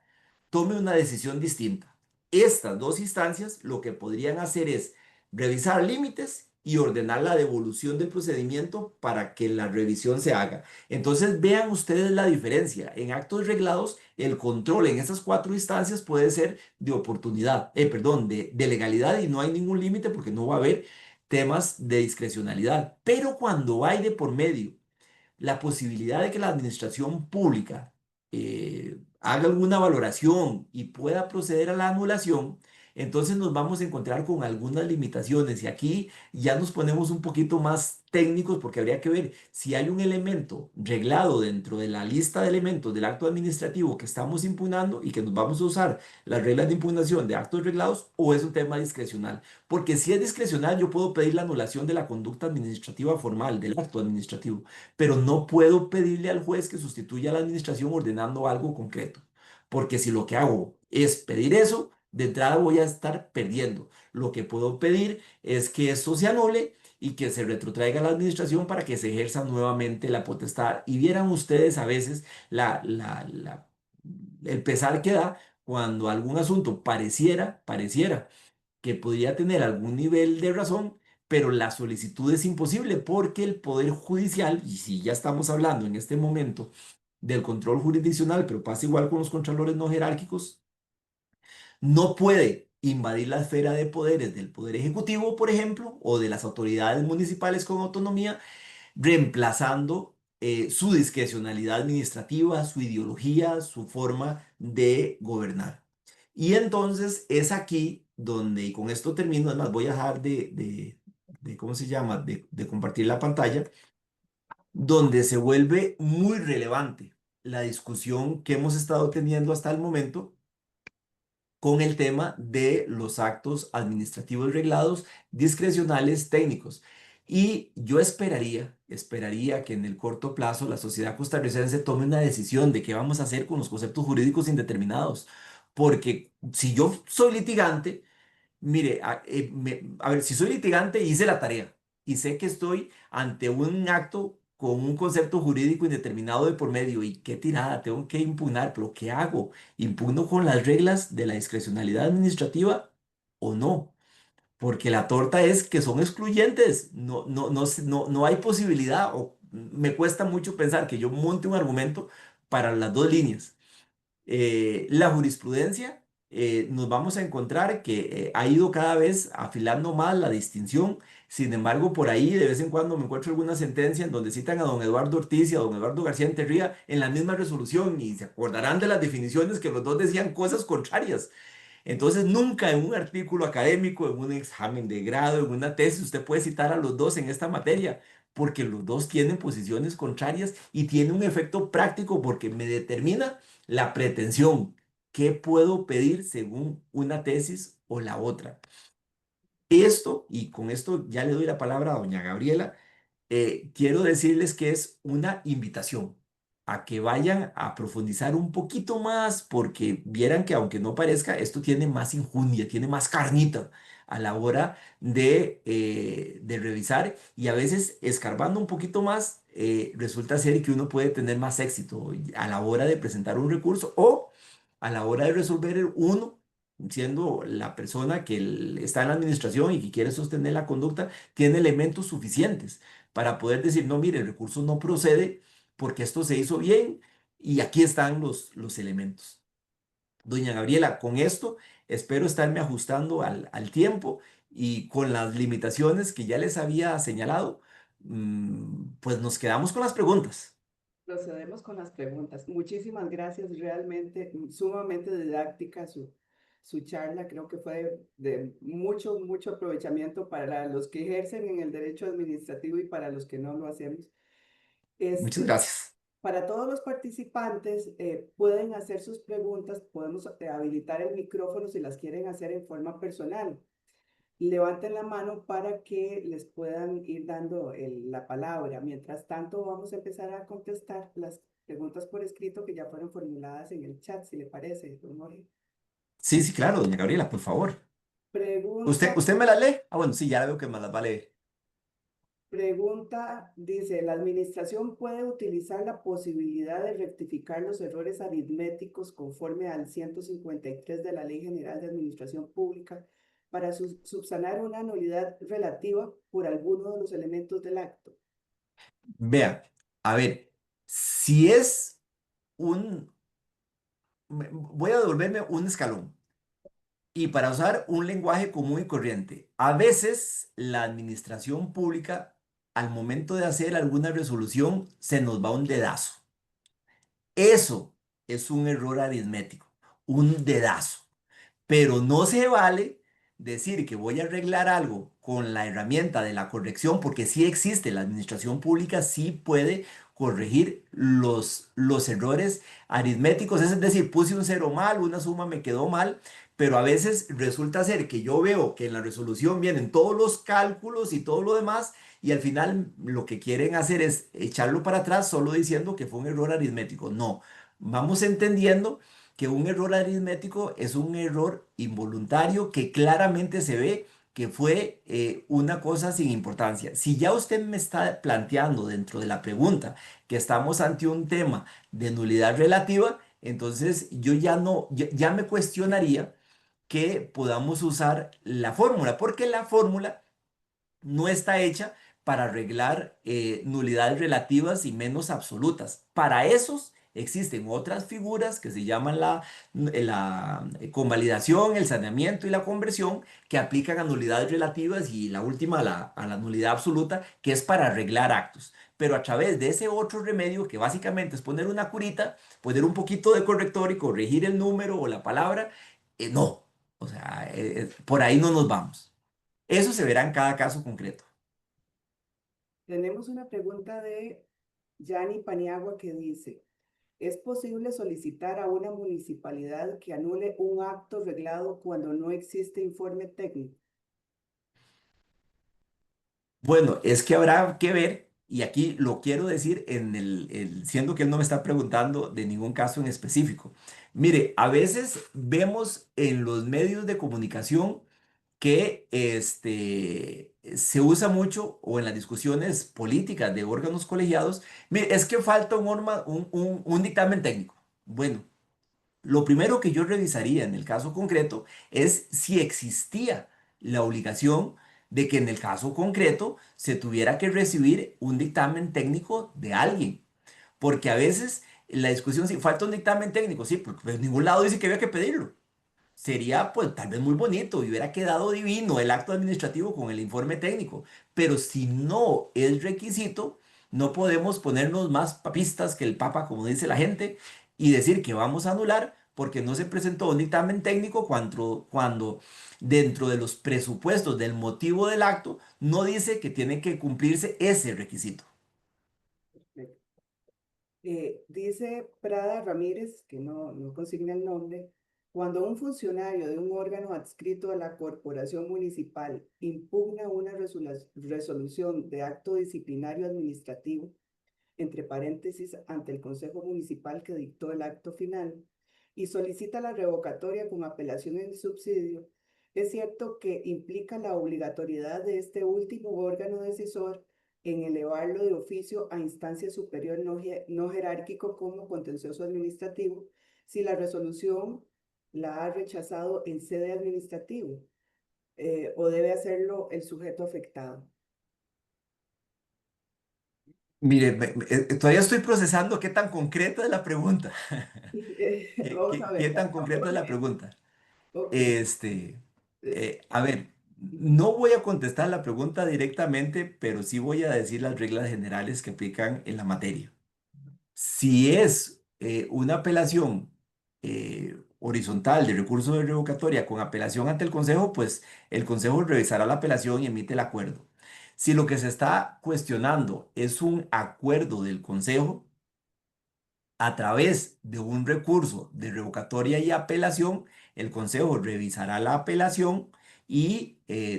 tome una decisión distinta. Estas dos instancias lo que podrían hacer es revisar límites y ordenar la devolución del procedimiento para que la revisión se haga. Entonces vean ustedes la diferencia. En actos reglados, el control en esas cuatro instancias puede ser de oportunidad, perdón, de legalidad y no hay ningún límite porque no va a haber temas de discrecionalidad. Pero cuando hay de por medio la posibilidad de que la administración pública haga alguna valoración y pueda proceder a la anulación, entonces nos vamos a encontrar con algunas limitaciones y aquí ya nos ponemos un poquito más técnicos porque habría que ver si hay un elemento reglado dentro de la lista de elementos del acto administrativo que estamos impugnando y que nos vamos a usar las reglas de impugnación de actos reglados o es un tema discrecional. Porque si es discrecional, yo puedo pedir la anulación de la conducta administrativa formal, del acto administrativo, pero no puedo pedirle al juez que sustituya a la administración ordenando algo concreto, porque si lo que hago es pedir eso, de entrada voy a estar perdiendo. Lo que puedo pedir es que esto se anule y que se retrotraiga a la administración para que se ejerza nuevamente la potestad. Y vieran ustedes a veces el pesar que da cuando algún asunto pareciera que podría tener algún nivel de razón, pero la solicitud es imposible porque el Poder Judicial, y si ya estamos hablando en este momento del control jurisdiccional, pero pasa igual con los contralores no jerárquicos, no puede invadir la esfera de poderes del Poder Ejecutivo, por ejemplo, o de las autoridades municipales con autonomía, reemplazando su discrecionalidad administrativa, su ideología, su forma de gobernar. Y entonces es aquí donde, y con esto termino, además voy a dejar ¿cómo se llama?, de compartir la pantalla, donde se vuelve muy relevante la discusión que hemos estado teniendo hasta el momento con el tema de los actos administrativos reglados, discrecionales, técnicos. Y yo esperaría que en el corto plazo la sociedad costarricense tome una decisión de qué vamos a hacer con los conceptos jurídicos indeterminados. Porque si yo soy litigante, mire, a ver, si soy litigante, hice la tarea y sé que estoy ante un acto con un concepto jurídico indeterminado de por medio y qué tirada, tengo que impugnar, pero ¿qué hago? ¿Impugno con las reglas de la discrecionalidad administrativa o no? Porque la torta es que son excluyentes, no hay posibilidad o me cuesta mucho pensar que yo monte un argumento para las dos líneas. La jurisprudencia, nos vamos a encontrar que ha ido cada vez afilando más la distinción. Sin embargo, por ahí de vez en cuando me encuentro alguna sentencia en donde citan a don Eduardo Ortiz y a don Eduardo García Enterría en la misma resolución y se acordarán de las definiciones que los dos decían cosas contrarias. Entonces, nunca en un artículo académico, en un examen de grado, en una tesis, usted puede citar a los dos en esta materia, porque los dos tienen posiciones contrarias y tiene un efecto práctico porque me determina la pretensión. ¿Qué puedo pedir según una tesis o la otra? Esto, y con esto ya le doy la palabra a doña Gabriela, quiero decirles que es una invitación a que vayan a profundizar un poquito más, porque vieran que aunque no parezca, esto tiene más injundia, tiene más carnita a la hora de revisar y a veces escarbando un poquito más, resulta ser que uno puede tener más éxito a la hora de presentar un recurso o a la hora de resolver uno, siendo la persona que está en la administración y que quiere sostener la conducta, tiene elementos suficientes para poder decir, no, mire, el recurso no procede porque esto se hizo bien y aquí están los elementos. Doña Gabriela, con esto espero estarme ajustando al tiempo y con las limitaciones que ya les había señalado, pues nos quedamos con las preguntas. Procedemos con las preguntas. Muchísimas gracias, realmente sumamente didáctica su su charla. Creo que fue de mucho, mucho aprovechamiento para los que ejercen en el derecho administrativo y para los que no lo hacemos. Muchas Este, gracias. para todos los participantes, pueden hacer sus preguntas, podemos habilitar el micrófono si las quieren hacer en forma personal. Levanten la mano para que les puedan ir dando la palabra. Mientras tanto, vamos a empezar a contestar las preguntas por escrito que ya fueron formuladas en el chat, si le parece, don Jorge. Sí, sí, claro, doña Gabriela, por favor. ¿Usted, Pregunta, usted me la lee? Ah, bueno, sí, ya la veo que me las va a leer. pregunta, dice, ¿la administración puede utilizar la posibilidad de rectificar los errores aritméticos conforme al 153 de la Ley General de Administración Pública para subsanar una nulidad relativa por alguno de los elementos del acto? Vea, a ver, si es un... Voy a devolverme un escalón. Y para usar un lenguaje común y corriente, a veces la administración pública, al momento de hacer alguna resolución, se nos va un dedazo. Eso es un error aritmético, un dedazo. Pero no se vale decir que voy a arreglar algo con la herramienta de la corrección, porque sí existe, la administración pública sí puede corregir los errores aritméticos, es decir, puse un cero mal, una suma me quedó mal, pero a veces resulta ser que yo veo que en la resolución vienen todos los cálculos y todo lo demás, y al final lo que quieren hacer es echarlo para atrás solo diciendo que fue un error aritmético. No, vamos entendiendo que un error aritmético es un error involuntario que claramente se ve que fue una cosa sin importancia. Si ya usted me está planteando dentro de la pregunta que estamos ante un tema de nulidad relativa, entonces yo ya no, ya me cuestionaría que podamos usar la fórmula, porque la fórmula no está hecha para arreglar nulidades relativas y menos absolutas. Para esos existen otras figuras que se llaman la convalidación, el saneamiento y la conversión, que aplican a nulidades relativas y la última a la nulidad absoluta, que es para arreglar actos. Pero a través de ese otro remedio, que básicamente es poner una curita, poner un poquito de corrector y corregir el número o la palabra, no. O sea, por ahí no nos vamos. Eso se verá en cada caso concreto. Tenemos una pregunta de Yani Paniagua que dice, ¿es posible solicitar a una municipalidad que anule un acto reglado cuando no existe informe técnico? Bueno, es que habrá que ver, y aquí lo quiero decir siendo que él no me está preguntando de ningún caso en específico. Mire, a veces vemos en los medios de comunicación que se usa mucho, o en las discusiones políticas de órganos colegiados, mire, es que falta un dictamen técnico. Bueno. Lo primero que yo revisaría en el caso concreto es si existía la obligación de que en el caso concreto se tuviera que recibir un dictamen técnico de alguien. Porque a veces la discusión, si falta un dictamen técnico, sí, porque en ningún lado dice que había que pedirlo. Sería pues tal vez muy bonito y hubiera quedado divino el acto administrativo con el informe técnico. Pero si no es requisito, no podemos ponernos más papistas que el Papa, como dice la gente, y decir que vamos a anular porque no se presentó un dictamen técnico cuando dentro de los presupuestos del motivo del acto no dice que tiene que cumplirse ese requisito. Dice Prada Ramírez, que no consigna el nombre, cuando un funcionario de un órgano adscrito a la corporación municipal impugna una resolución de acto disciplinario administrativo, entre paréntesis, ante el Consejo Municipal que dictó el acto final, y solicita la revocatoria con apelación en subsidio, es cierto que implica la obligatoriedad de este último órgano decisor en elevarlo de oficio a instancia superior no jerárquico como contencioso administrativo, si la resolución la ha rechazado en sede administrativa, o debe hacerlo el sujeto afectado. Mire, todavía estoy procesando qué tan concreta es la pregunta. ¿Qué, Vamos a qué- qué ver, tan vamos concreta es a la ver. pregunta? Ok. Este, Es- a ver, no voy a contestar la pregunta directamente, pero sí voy a decir las reglas generales que aplican en la materia. Si es una apelación horizontal de recurso de revocatoria con apelación ante el Consejo, pues el Consejo revisará la apelación y emite el acuerdo. Si lo que se está cuestionando es un acuerdo del Consejo, a través de un recurso de revocatoria y apelación, el Consejo revisará la apelación y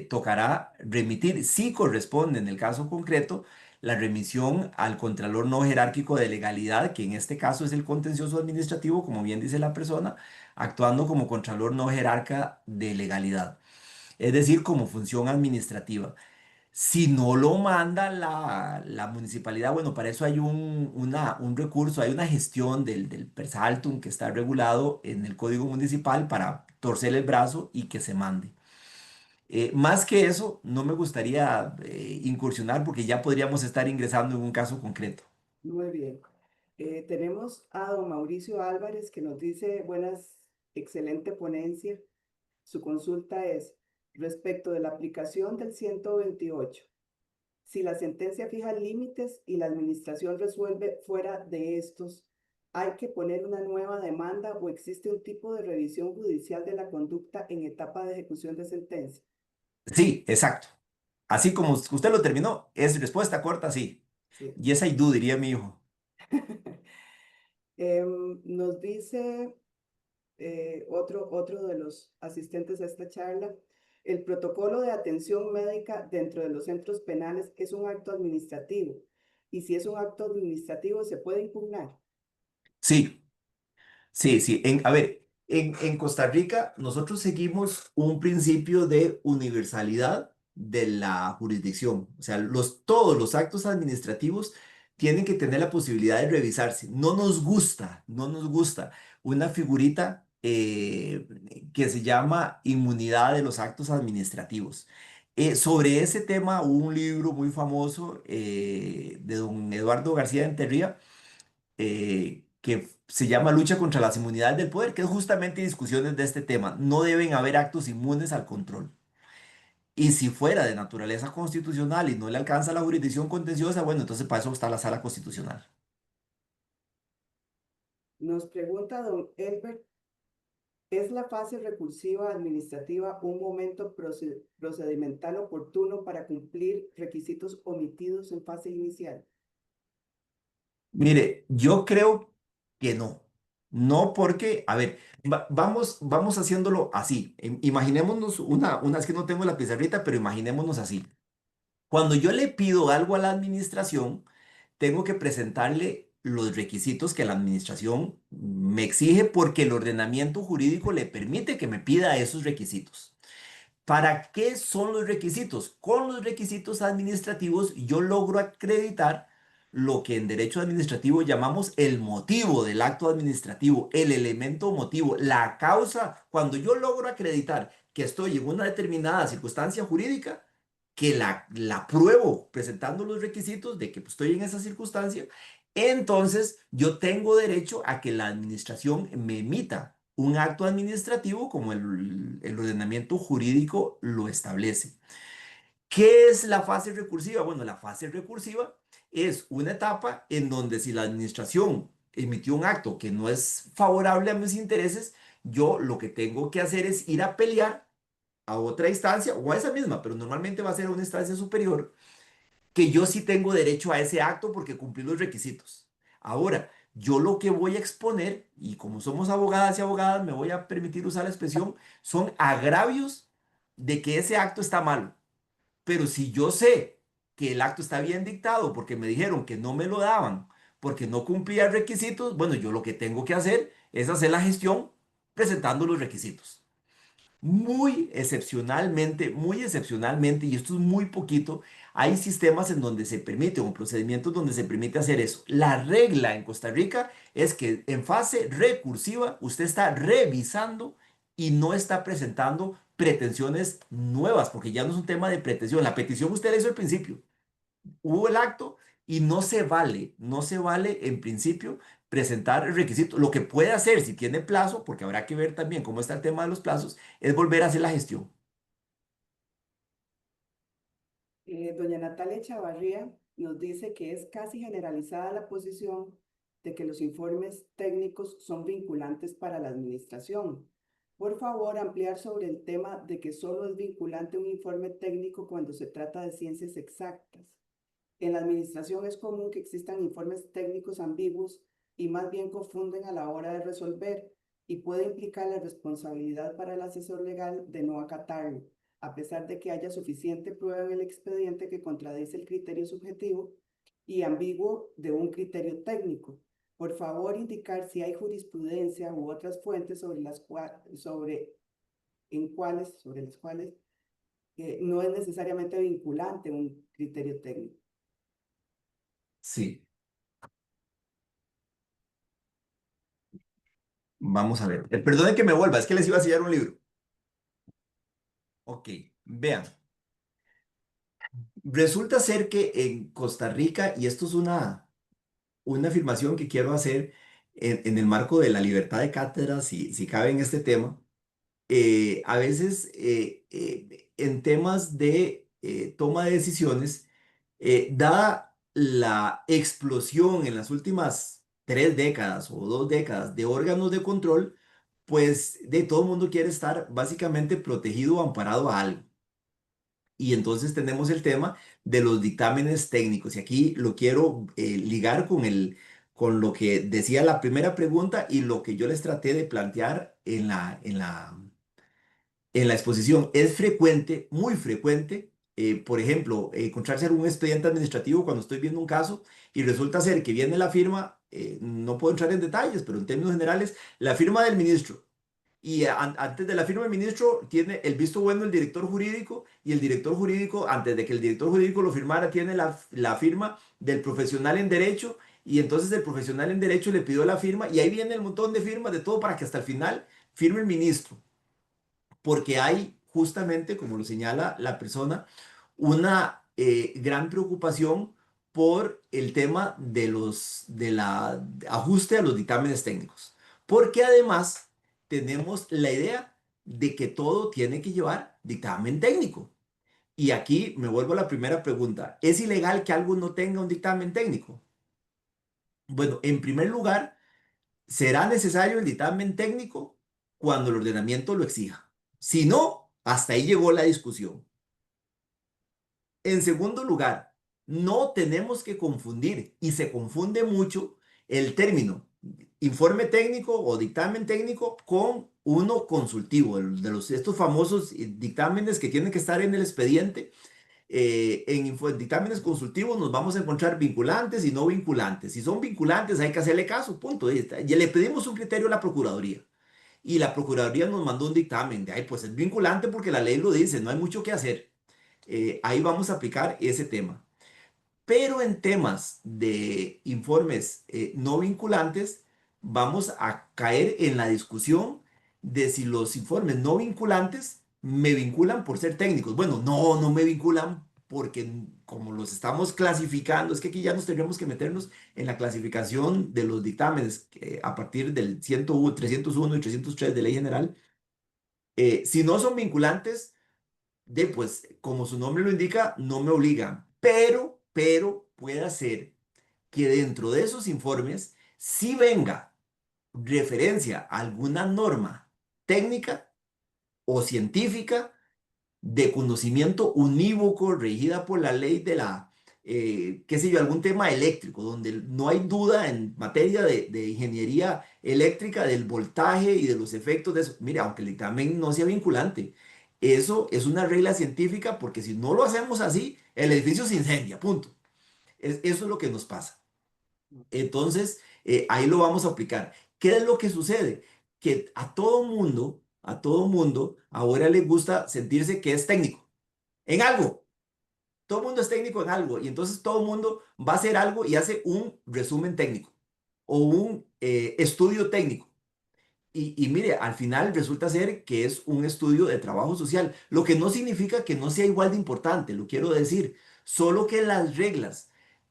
tocará remitir, si corresponde en el caso concreto, la remisión al Contralor no jerárquico de legalidad, que en este caso es el contencioso administrativo, como bien dice la persona, actuando como Contralor no jerarca de legalidad, es decir, como función administrativa. Si no lo manda la municipalidad, bueno, para eso hay un recurso, hay una gestión del Persaltum que está regulado en el Código Municipal para torcer el brazo y que se mande. Más que eso, no me gustaría incursionar porque ya podríamos estar ingresando en un caso concreto. Muy bien. Tenemos a don Mauricio Álvarez que nos dice, buenas, excelente ponencia. Su consulta es respecto de la aplicación del 128. Si la sentencia fija límites y la administración resuelve fuera de estos, ¿hay que poner una nueva demanda o existe un tipo de revisión judicial de la conducta en etapa de ejecución de sentencia? Sí, exacto. Así como usted lo terminó, es respuesta corta, sí. Sí. Yes, I do, diría mi hijo. Nos dice otro de los asistentes a esta charla, el protocolo de atención médica dentro de los centros penales es un acto administrativo y si es un acto administrativo se puede impugnar. Sí. Sí, sí. A ver, en Costa Rica nosotros seguimos un principio de universalidad de la jurisdicción. O sea, todos los actos administrativos tienen que tener la posibilidad de revisarse. No nos gusta una figurita que se llama inmunidad de los actos administrativos. Sobre ese tema hubo un libro muy famoso de don Eduardo García de Enterría que se llama Lucha contra las inmunidades del poder, que es justamente discusiones de este tema. No deben haber actos inmunes al control. Y si fuera de naturaleza constitucional y no le alcanza la jurisdicción contenciosa, bueno, entonces para eso está la sala constitucional. Nos pregunta don Elbert, ¿es la fase recursiva administrativa un momento procedimental oportuno para cumplir requisitos omitidos en fase inicial? Mire, yo creo que no. No porque, a ver, vamos haciéndolo así. Imaginémonos es que no tengo la pizarrita, pero imaginémonos así. Cuando yo le pido algo a la administración, tengo que presentarle los requisitos que la administración me exige porque el ordenamiento jurídico le permite que me pida esos requisitos. ¿Para qué son los requisitos? Con los requisitos administrativos yo logro acreditar lo que en derecho administrativo llamamos el motivo del acto administrativo, el elemento motivo, la causa. Cuando yo logro acreditar que estoy en una determinada circunstancia jurídica, que la pruebo presentando los requisitos de que pues, estoy en esa circunstancia, entonces yo tengo derecho a que la administración me emita un acto administrativo como el ordenamiento jurídico lo establece. ¿Qué es la fase recursiva? Bueno, la fase recursiva es una etapa en donde si la administración emitió un acto que no es favorable a mis intereses, yo lo que tengo que hacer es ir a pelear a otra instancia o a esa misma, pero normalmente va a ser a una instancia superior, que yo sí tengo derecho a ese acto porque cumplí los requisitos. Ahora, yo lo que voy a exponer, y como somos abogadas y abogadas, me voy a permitir usar la expresión, son agravios de que ese acto está malo. Pero si yo sé que el acto está bien dictado porque me dijeron que no me lo daban, porque no cumplía requisitos, bueno, yo lo que tengo que hacer es hacer la gestión presentando los requisitos. Muy excepcionalmente, y esto es muy poquito, hay sistemas en donde se permite, o procedimientos donde se permite hacer eso. La regla en Costa Rica es que en fase recursiva usted está revisando y no está presentando pretensiones nuevas, porque ya no es un tema de pretensión. La petición usted la hizo al principio, hubo el acto y no se vale en principio presentar el requisito. Lo que puede hacer si tiene plazo, porque habrá que ver también cómo está el tema de los plazos, es volver a hacer la gestión. Doña Natalia Chavarría nos dice que es casi generalizada la posición de que los informes técnicos son vinculantes para la administración. Por favor, ampliar sobre el tema de que solo es vinculante un informe técnico cuando se trata de ciencias exactas. En la administración es común que existan informes técnicos ambiguos y más bien confunden a la hora de resolver y puede implicar la responsabilidad para el asesor legal de no acatarlo, a pesar de que haya suficiente prueba en el expediente que contradice el criterio subjetivo y ambiguo de un criterio técnico. Por favor, indicar si hay jurisprudencia u otras fuentes sobre las cuales no es necesariamente vinculante un criterio técnico. Sí, vamos a ver. Perdone que me vuelva, es que les iba a enseñar un libro. Ok, vean. Resulta ser que en Costa Rica, y esto es una afirmación que quiero hacer en el marco de la libertad de cátedra, si cabe en este tema, a veces en temas de toma de decisiones, dada la explosión en las últimas 3 décadas o 2 décadas de órganos de control, pues de todo el mundo quiere estar básicamente protegido o amparado a algo. Y entonces tenemos el tema de los dictámenes técnicos. Y aquí lo quiero ligar con lo que decía la primera pregunta y lo que yo les traté de plantear en la exposición. Es frecuente, muy frecuente, por ejemplo, encontrarse algún expediente administrativo cuando estoy viendo un caso y resulta ser que viene la firma, no puedo entrar en detalles, pero en términos generales, la firma del ministro. Y antes de la firma del ministro tiene el visto bueno del director jurídico y el director jurídico, antes de que el director jurídico lo firmara, tiene la firma del profesional en derecho y entonces el profesional en derecho le pidió la firma y ahí viene el montón de firmas de todo para que hasta el final firme el ministro. Porque hay justamente, como lo señala la persona, una gran preocupación por el tema de la ajuste a los dictámenes técnicos. Porque además tenemos la idea de que todo tiene que llevar dictamen técnico. Y aquí me vuelvo a la primera pregunta. ¿Es ilegal que algo no tenga un dictamen técnico? Bueno, en primer lugar, será necesario el dictamen técnico cuando el ordenamiento lo exija. Si no, hasta ahí llegó la discusión. En segundo lugar, no tenemos que confundir, y se confunde mucho el término informe técnico o dictamen técnico con uno consultivo, estos famosos dictámenes que tienen que estar en el expediente. En dictámenes consultivos nos vamos a encontrar vinculantes y no vinculantes. Si son vinculantes hay que hacerle caso, punto. Ya le pedimos un criterio a la Procuraduría y la Procuraduría nos mandó un dictamen de, ay, pues es vinculante porque la ley lo dice, no hay mucho que hacer. Ahí vamos a aplicar ese tema. Pero en temas de informes no vinculantes, vamos a caer en la discusión de si los informes no vinculantes me vinculan por ser técnicos. Bueno, no, no me vinculan porque como los estamos clasificando, es que aquí ya nos tendríamos que meternos en la clasificación de los dictámenes a partir del 301 y 303 de Ley General. Si no son vinculantes, pues, como su nombre lo indica, no me obligan, pero puede ser que dentro de esos informes sí venga referencia a alguna norma técnica o científica de conocimiento unívoco regida por la ley qué sé yo, algún tema eléctrico, donde no hay duda en materia de ingeniería eléctrica, del voltaje y de los efectos de eso. Mira, aunque el dictamen no sea vinculante, eso es una regla científica porque si no lo hacemos así, el edificio se incendia, punto. Eso es lo que nos pasa. Entonces, ahí lo vamos a aplicar. ¿Qué es lo que sucede? Que a todo mundo, ahora le gusta sentirse que es técnico en algo. Todo el mundo es técnico en algo y entonces todo el mundo va a hacer algo y hace un resumen técnico o un estudio técnico. Y mire, al final resulta ser que es un estudio de trabajo social, lo que no significa que no sea igual de importante, lo quiero decir, solo que las reglas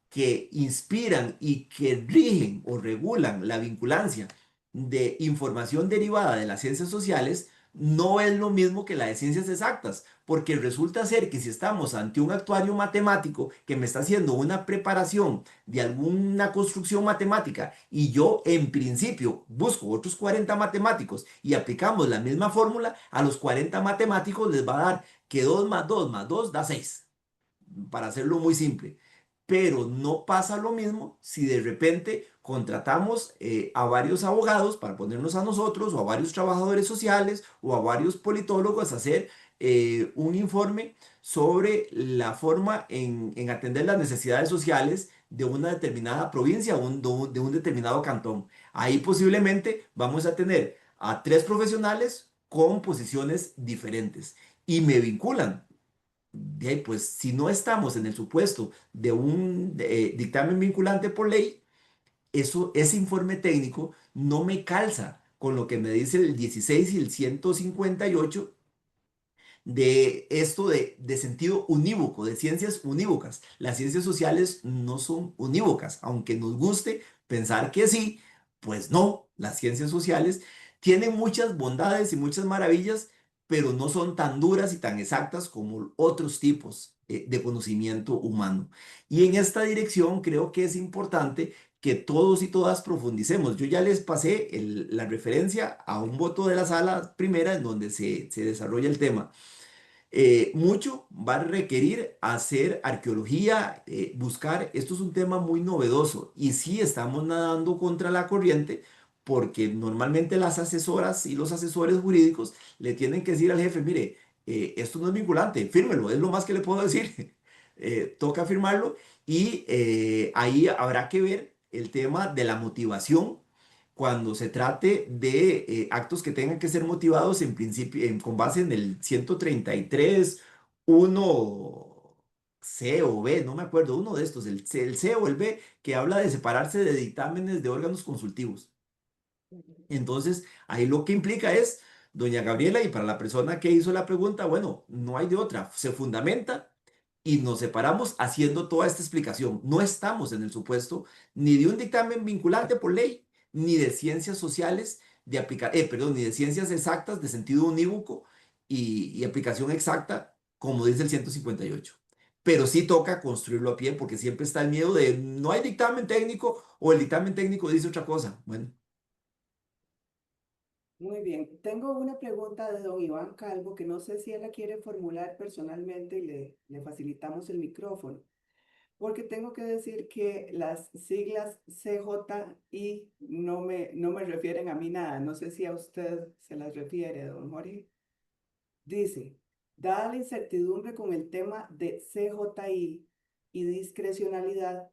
que inspiran y que rigen o regulan la vinculancia de información derivada de las ciencias sociales no es lo mismo que la de ciencias exactas, porque resulta ser que si estamos ante un actuario matemático que me está haciendo una preparación de alguna construcción matemática y yo en principio busco otros 40 matemáticos y aplicamos la misma fórmula, a los 40 matemáticos les va a dar que 2 más 2 más 2 da 6, para hacerlo muy simple. Pero no pasa lo mismo si de repente contratamos a varios abogados para ponernos a nosotros o a varios trabajadores sociales o a varios politólogos a hacer un informe sobre la forma en atender las necesidades sociales de una determinada provincia o de un determinado cantón. Ahí posiblemente vamos a tener a tres profesionales con posiciones diferentes y me vinculan. De ahí, pues si no estamos en el supuesto de un dictamen vinculante por ley, ese informe técnico no me calza con lo que me dice el 16 y el 158 de esto de sentido unívoco, de ciencias unívocas. Las ciencias sociales no son unívocas, aunque nos guste pensar que sí, pues no, las ciencias sociales tienen muchas bondades y muchas maravillas, pero no son tan duras y tan exactas como otros tipos de conocimiento humano. Y en esta dirección creo que es importante que todos y todas profundicemos. Yo ya les pasé la referencia a un voto de la sala primera en donde se desarrolla el tema. Mucho va a requerir hacer arqueología, buscar, esto es un tema muy novedoso y sí estamos nadando contra la corriente porque normalmente las asesoras y los asesores jurídicos le tienen que decir al jefe, mire, esto no es vinculante, fírmelo, es lo más que le puedo decir. Toca firmarlo y ahí habrá que ver el tema de la motivación cuando se trate de actos que tengan que ser motivados en principio, con base en el 133, 1 C o B, no me acuerdo, uno de estos, el C o el B, que habla de separarse de dictámenes de órganos consultivos. Entonces, ahí lo que implica es, doña Gabriela, y para la persona que hizo la pregunta, bueno, no hay de otra, se fundamenta y nos separamos haciendo toda esta explicación. No estamos en el supuesto ni de un dictamen vinculante por ley, ni de ciencias sociales de aplicar, perdón, ni de ciencias exactas de sentido unívoco y aplicación exacta, como dice el 158. Pero sí toca construirlo a pie porque siempre está el miedo de no hay dictamen técnico o el dictamen técnico dice otra cosa. Bueno. Muy bien, tengo una pregunta de don Iván Calvo que no sé si él la quiere formular personalmente y le facilitamos el micrófono, porque tengo que decir que las siglas CJI no me refieren a mí nada, no sé si a usted se las refiere, don Jorge. Dice, dada la incertidumbre con el tema de CJI y discrecionalidad,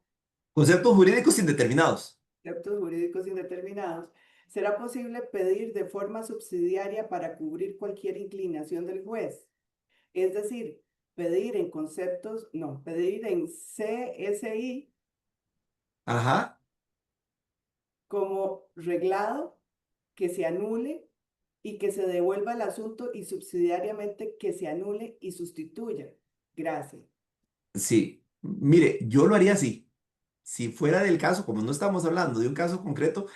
Conceptos jurídicos indeterminados. conceptos jurídicos indeterminados, será posible pedir de forma subsidiaria para cubrir cualquier inclinación del juez. Es decir, pedir en conceptos, no, pedir en CSI Ajá. como reglado que se anule y que se devuelva el asunto y subsidiariamente que se anule y sustituya. Gracias. Sí. Mire, yo lo haría así. Si fuera del caso, como no estamos hablando de un caso concreto,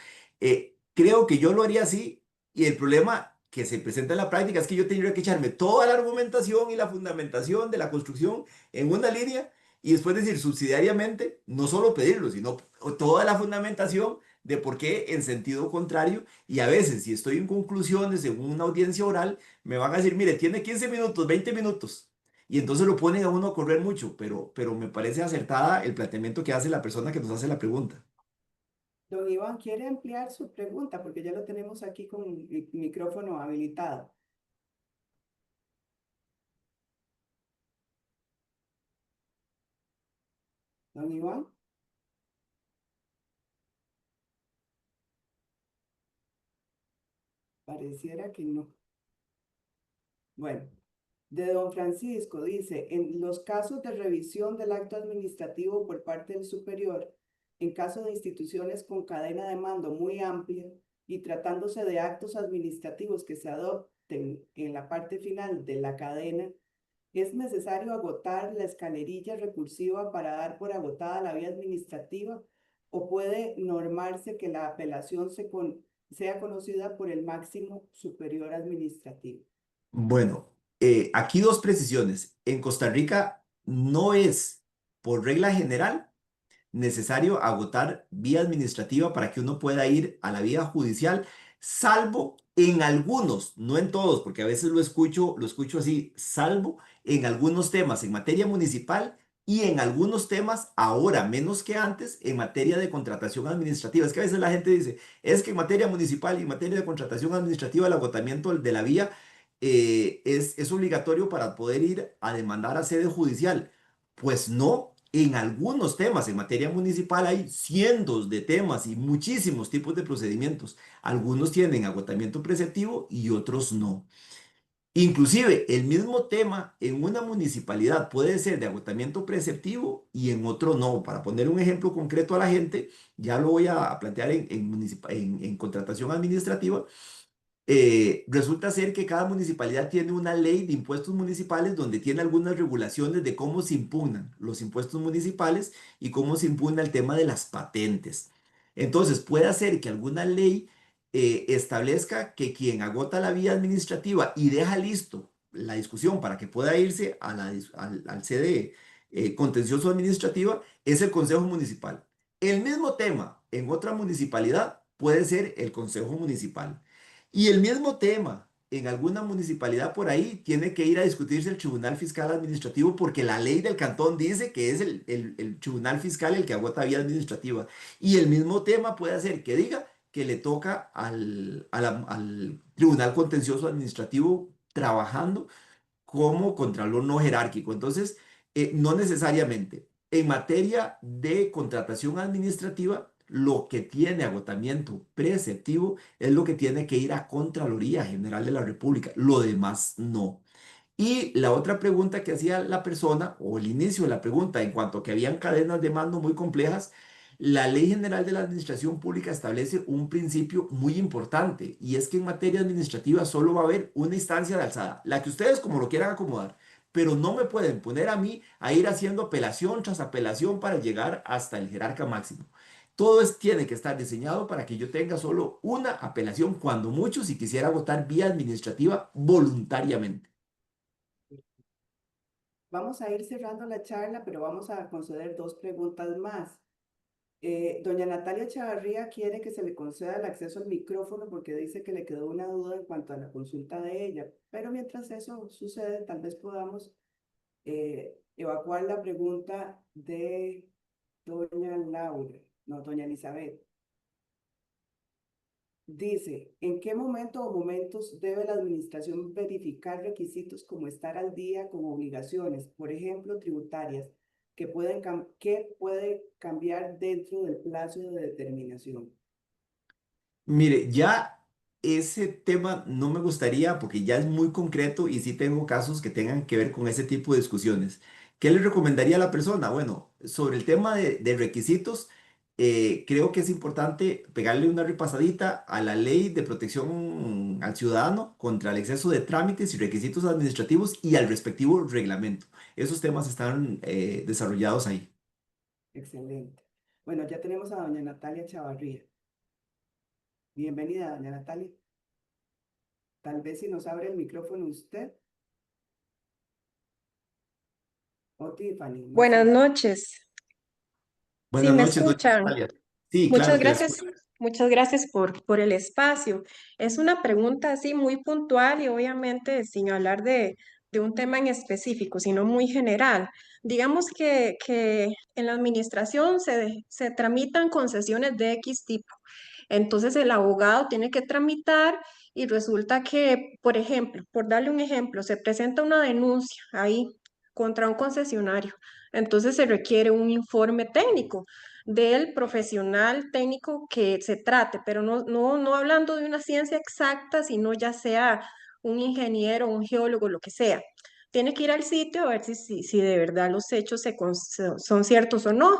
creo que yo lo haría así y el problema que se presenta en la práctica es que yo tendría que echarme toda la argumentación y la fundamentación de la construcción en una línea y después decir subsidiariamente, no solo pedirlo, sino toda la fundamentación de por qué en sentido contrario y a veces si estoy en conclusiones en una audiencia oral, me van a decir, mire, tiene 15 minutos, 20 minutos. Y entonces lo ponen a uno a correr mucho, pero me parece acertada el planteamiento que hace la persona que nos hace la pregunta. Don Iván, ¿quiere ampliar su pregunta? Porque ya lo tenemos aquí con el micrófono habilitado. Don Iván, pareciera que no. Bueno, de don Francisco dice, en los casos de revisión del acto administrativo por parte del superior, en caso de instituciones con cadena de mando muy amplia y tratándose de actos administrativos que se adopten en la parte final de la cadena, ¿es necesario agotar la escalerilla recursiva para dar por agotada la vía administrativa o puede normarse que la apelación sea conocida por el máximo superior administrativo. Bueno, aquí dos precisiones. En Costa Rica no es, por regla general, necesario agotar vía administrativa para que uno pueda ir a la vía judicial, salvo en algunos, no en todos, porque a veces lo escucho así, salvo en algunos temas en materia municipal y en algunos temas, ahora menos que antes, en materia de contratación administrativa. Es que a veces la gente dice, es que en materia municipal y en materia de contratación administrativa el agotamiento de la vía es obligatorio para poder ir a demandar a sede judicial. Pues no, en algunos temas, en materia municipal hay cientos de temas y muchísimos tipos de procedimientos. Algunos tienen agotamiento preceptivo y otros no. Inclusive el mismo tema en una municipalidad puede ser de agotamiento preceptivo y en otro no. Para poner un ejemplo concreto a la gente, ya lo voy a plantear en contratación administrativa. Resulta ser que cada municipalidad tiene una ley de impuestos municipales donde tiene algunas regulaciones de cómo se impugnan los impuestos municipales y cómo se impugna el tema de las patentes. Entonces, puede ser que alguna ley establezca que quien agota la vía administrativa y deja listo la discusión para que pueda irse a al sede contencioso administrativa es el Consejo Municipal. El mismo tema en otra municipalidad puede ser el Consejo Municipal. Y el mismo tema en alguna municipalidad por ahí tiene que ir a discutirse el Tribunal Fiscal Administrativo porque la ley del cantón dice que es el Tribunal Fiscal el que agota vía administrativa. Y el mismo tema puede hacer que diga que le toca al Tribunal Contencioso Administrativo trabajando como contralor no jerárquico. Entonces, no necesariamente. En materia de contratación administrativa, lo que tiene agotamiento preceptivo es lo que tiene que ir a Contraloría General de la República. Lo demás no. Y la otra pregunta que hacía la persona, o el inicio de la pregunta, en cuanto a que habían cadenas de mando muy complejas, la Ley General de la Administración Pública establece un principio muy importante, y es que en materia administrativa solo va a haber una instancia de alzada, la que ustedes como lo quieran acomodar, pero no me pueden poner a mí a ir haciendo apelación tras apelación para llegar hasta el jerarca máximo. Tiene que estar diseñado para que yo tenga solo una apelación, cuando mucho, si quisiera votar vía administrativa voluntariamente. Vamos a ir cerrando la charla, pero vamos a conceder dos preguntas más. Doña Natalia Chavarría quiere que se le conceda el acceso al micrófono porque dice que le quedó una duda en cuanto a la consulta de ella. Pero mientras eso sucede, tal vez podamos evacuar la pregunta de doña Laura, no, doña Elizabeth. Dice, ¿en qué momento o momentos debe la administración verificar requisitos como estar al día con obligaciones, por ejemplo, tributarias, que puede cambiar dentro del plazo de determinación? Mire, ya ese tema no me gustaría porque ya es muy concreto y sí tengo casos que tengan que ver con ese tipo de discusiones. ¿Qué le recomendaría a la persona? Bueno, sobre el tema de requisitos, creo que es importante pegarle una repasadita a la ley de protección al ciudadano contra el exceso de trámites y requisitos administrativos y al respectivo reglamento. Esos temas están desarrollados ahí. Excelente. Bueno, ya tenemos a doña Natalia Chavarría. Bienvenida, doña Natalia. Tal vez si nos abre el micrófono usted o Tiffany, no Buenas sé. noches. Sí, Buenas me noches, doña escuchan. Natalia. Sí, Muchas claro que la gracias, escucho. muchas gracias por el espacio. Es una pregunta así muy puntual y obviamente sin hablar de un tema en específico, sino muy general. Digamos que en la administración se tramitan concesiones de X tipo. Entonces el abogado tiene que tramitar y resulta que, por ejemplo, por darle un ejemplo, se presenta una denuncia ahí contra un concesionario. Entonces se requiere un informe técnico del profesional técnico que se trate, pero no hablando de una ciencia exacta, sino ya sea un ingeniero, un geólogo, lo que sea. Tiene que ir al sitio a ver si de verdad los hechos son ciertos o no.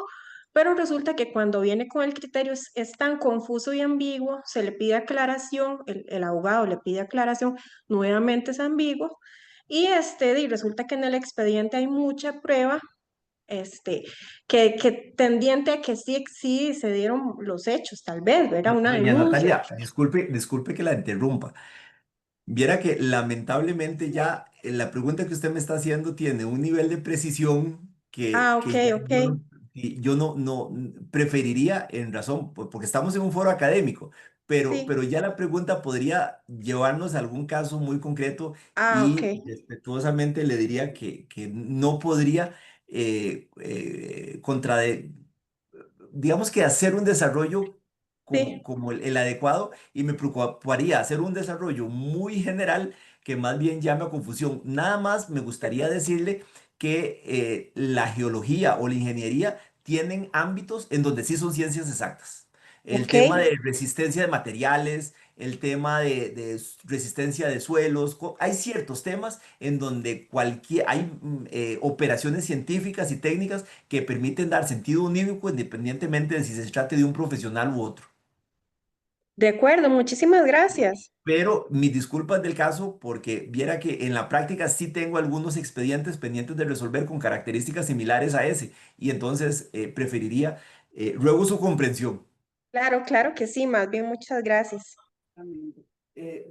Pero resulta que cuando viene con el criterio es tan confuso y ambiguo, se le pide aclaración, el abogado le pide aclaración, nuevamente es ambiguo, y resulta que en el expediente hay mucha prueba que tendiente a que sí, sí se dieron los hechos, tal vez, ¿verdad? Una Doña denuncia. Natalia, disculpe que la interrumpa. Viera que lamentablemente ya la pregunta que usted me está haciendo tiene un nivel de precisión Ah, ok, que ya ok, yo no preferiría en razón, porque estamos en un foro académico, sí, pero ya la pregunta podría llevarnos a algún caso muy concreto ah, ok, y respetuosamente le diría que no podría digamos que hacer un desarrollo sí, como el adecuado y me preocuparía hacer un desarrollo muy general que más bien llame a confusión. Nada más me gustaría decirle que la geología o la ingeniería tienen ámbitos en donde sí son ciencias exactas. El ok, tema de resistencia de materiales, el tema de resistencia de suelos, hay ciertos temas en donde hay operaciones científicas y técnicas que permiten dar sentido unívoco independientemente de si se trate de un profesional u otro. de acuerdo, muchísimas gracias. Pero mis disculpas del caso porque viera que en la práctica sí tengo algunos expedientes pendientes de resolver con características similares a ese y entonces preferiría, ruego su comprensión. Claro, claro que sí, más bien muchas gracias. Amén.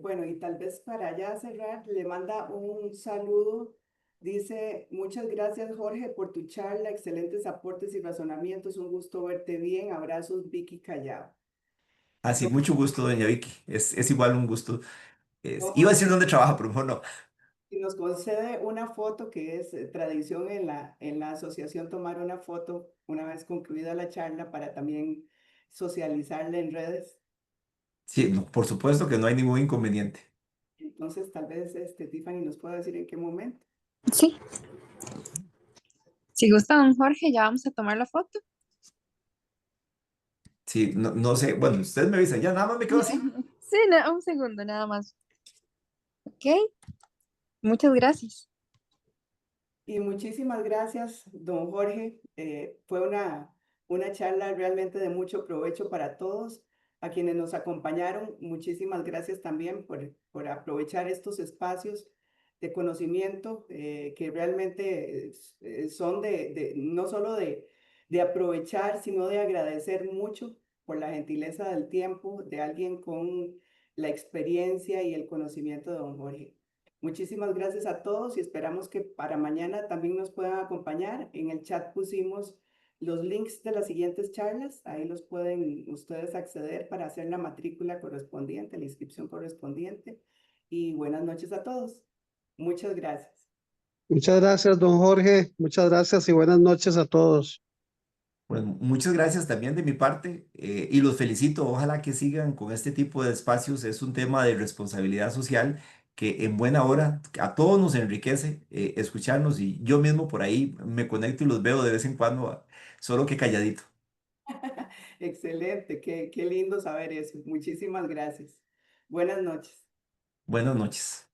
Bueno, y tal vez para ya cerrar, le manda un saludo. Dice, muchas gracias Jorge por tu charla, excelentes aportes y razonamientos. Un gusto verte bien. Abrazos, Vicky Callao. Así, Don, mucho gusto, doña Vicky. Es igual un gusto. don Iba a decir Jorge, dónde trabaja, pero mejor no. si nos concede una foto que es tradición en la asociación tomar una foto una vez concluida la charla para también socializarla en redes. Sí, no, por supuesto que no hay ningún inconveniente. Entonces, tal vez Tiffany nos pueda decir en qué momento. Sí, si gusta, don Jorge, ya vamos a tomar la foto. Sí, no sé. Bueno, ustedes me avisan, ya nada más me quedo así. Sí, un segundo nada más. Ok, muchas gracias. Y muchísimas gracias, don Jorge. Fue una charla realmente de mucho provecho para todos. A quienes nos acompañaron, muchísimas gracias también por aprovechar estos espacios de conocimiento que realmente son no solo de aprovechar, sino de agradecer mucho por la gentileza del tiempo de alguien con la experiencia y el conocimiento de don Jorge. Muchísimas gracias a todos y esperamos que para mañana también nos puedan acompañar. En el chat pusimos los links de las siguientes charlas. Ahí los pueden ustedes acceder para hacer la matrícula correspondiente, la inscripción correspondiente. Y buenas noches a todos. Muchas gracias. Muchas gracias, don Jorge. Muchas gracias y buenas noches a todos. Bueno, muchas gracias también de mi parte y los felicito. Ojalá que sigan con este tipo de espacios. Es un tema de responsabilidad social que en buena hora a todos nos enriquece escucharnos y yo mismo por ahí me conecto y los veo de vez en cuando, solo que calladito. Excelente, qué lindo saber eso. Muchísimas gracias. Buenas noches. Buenas noches.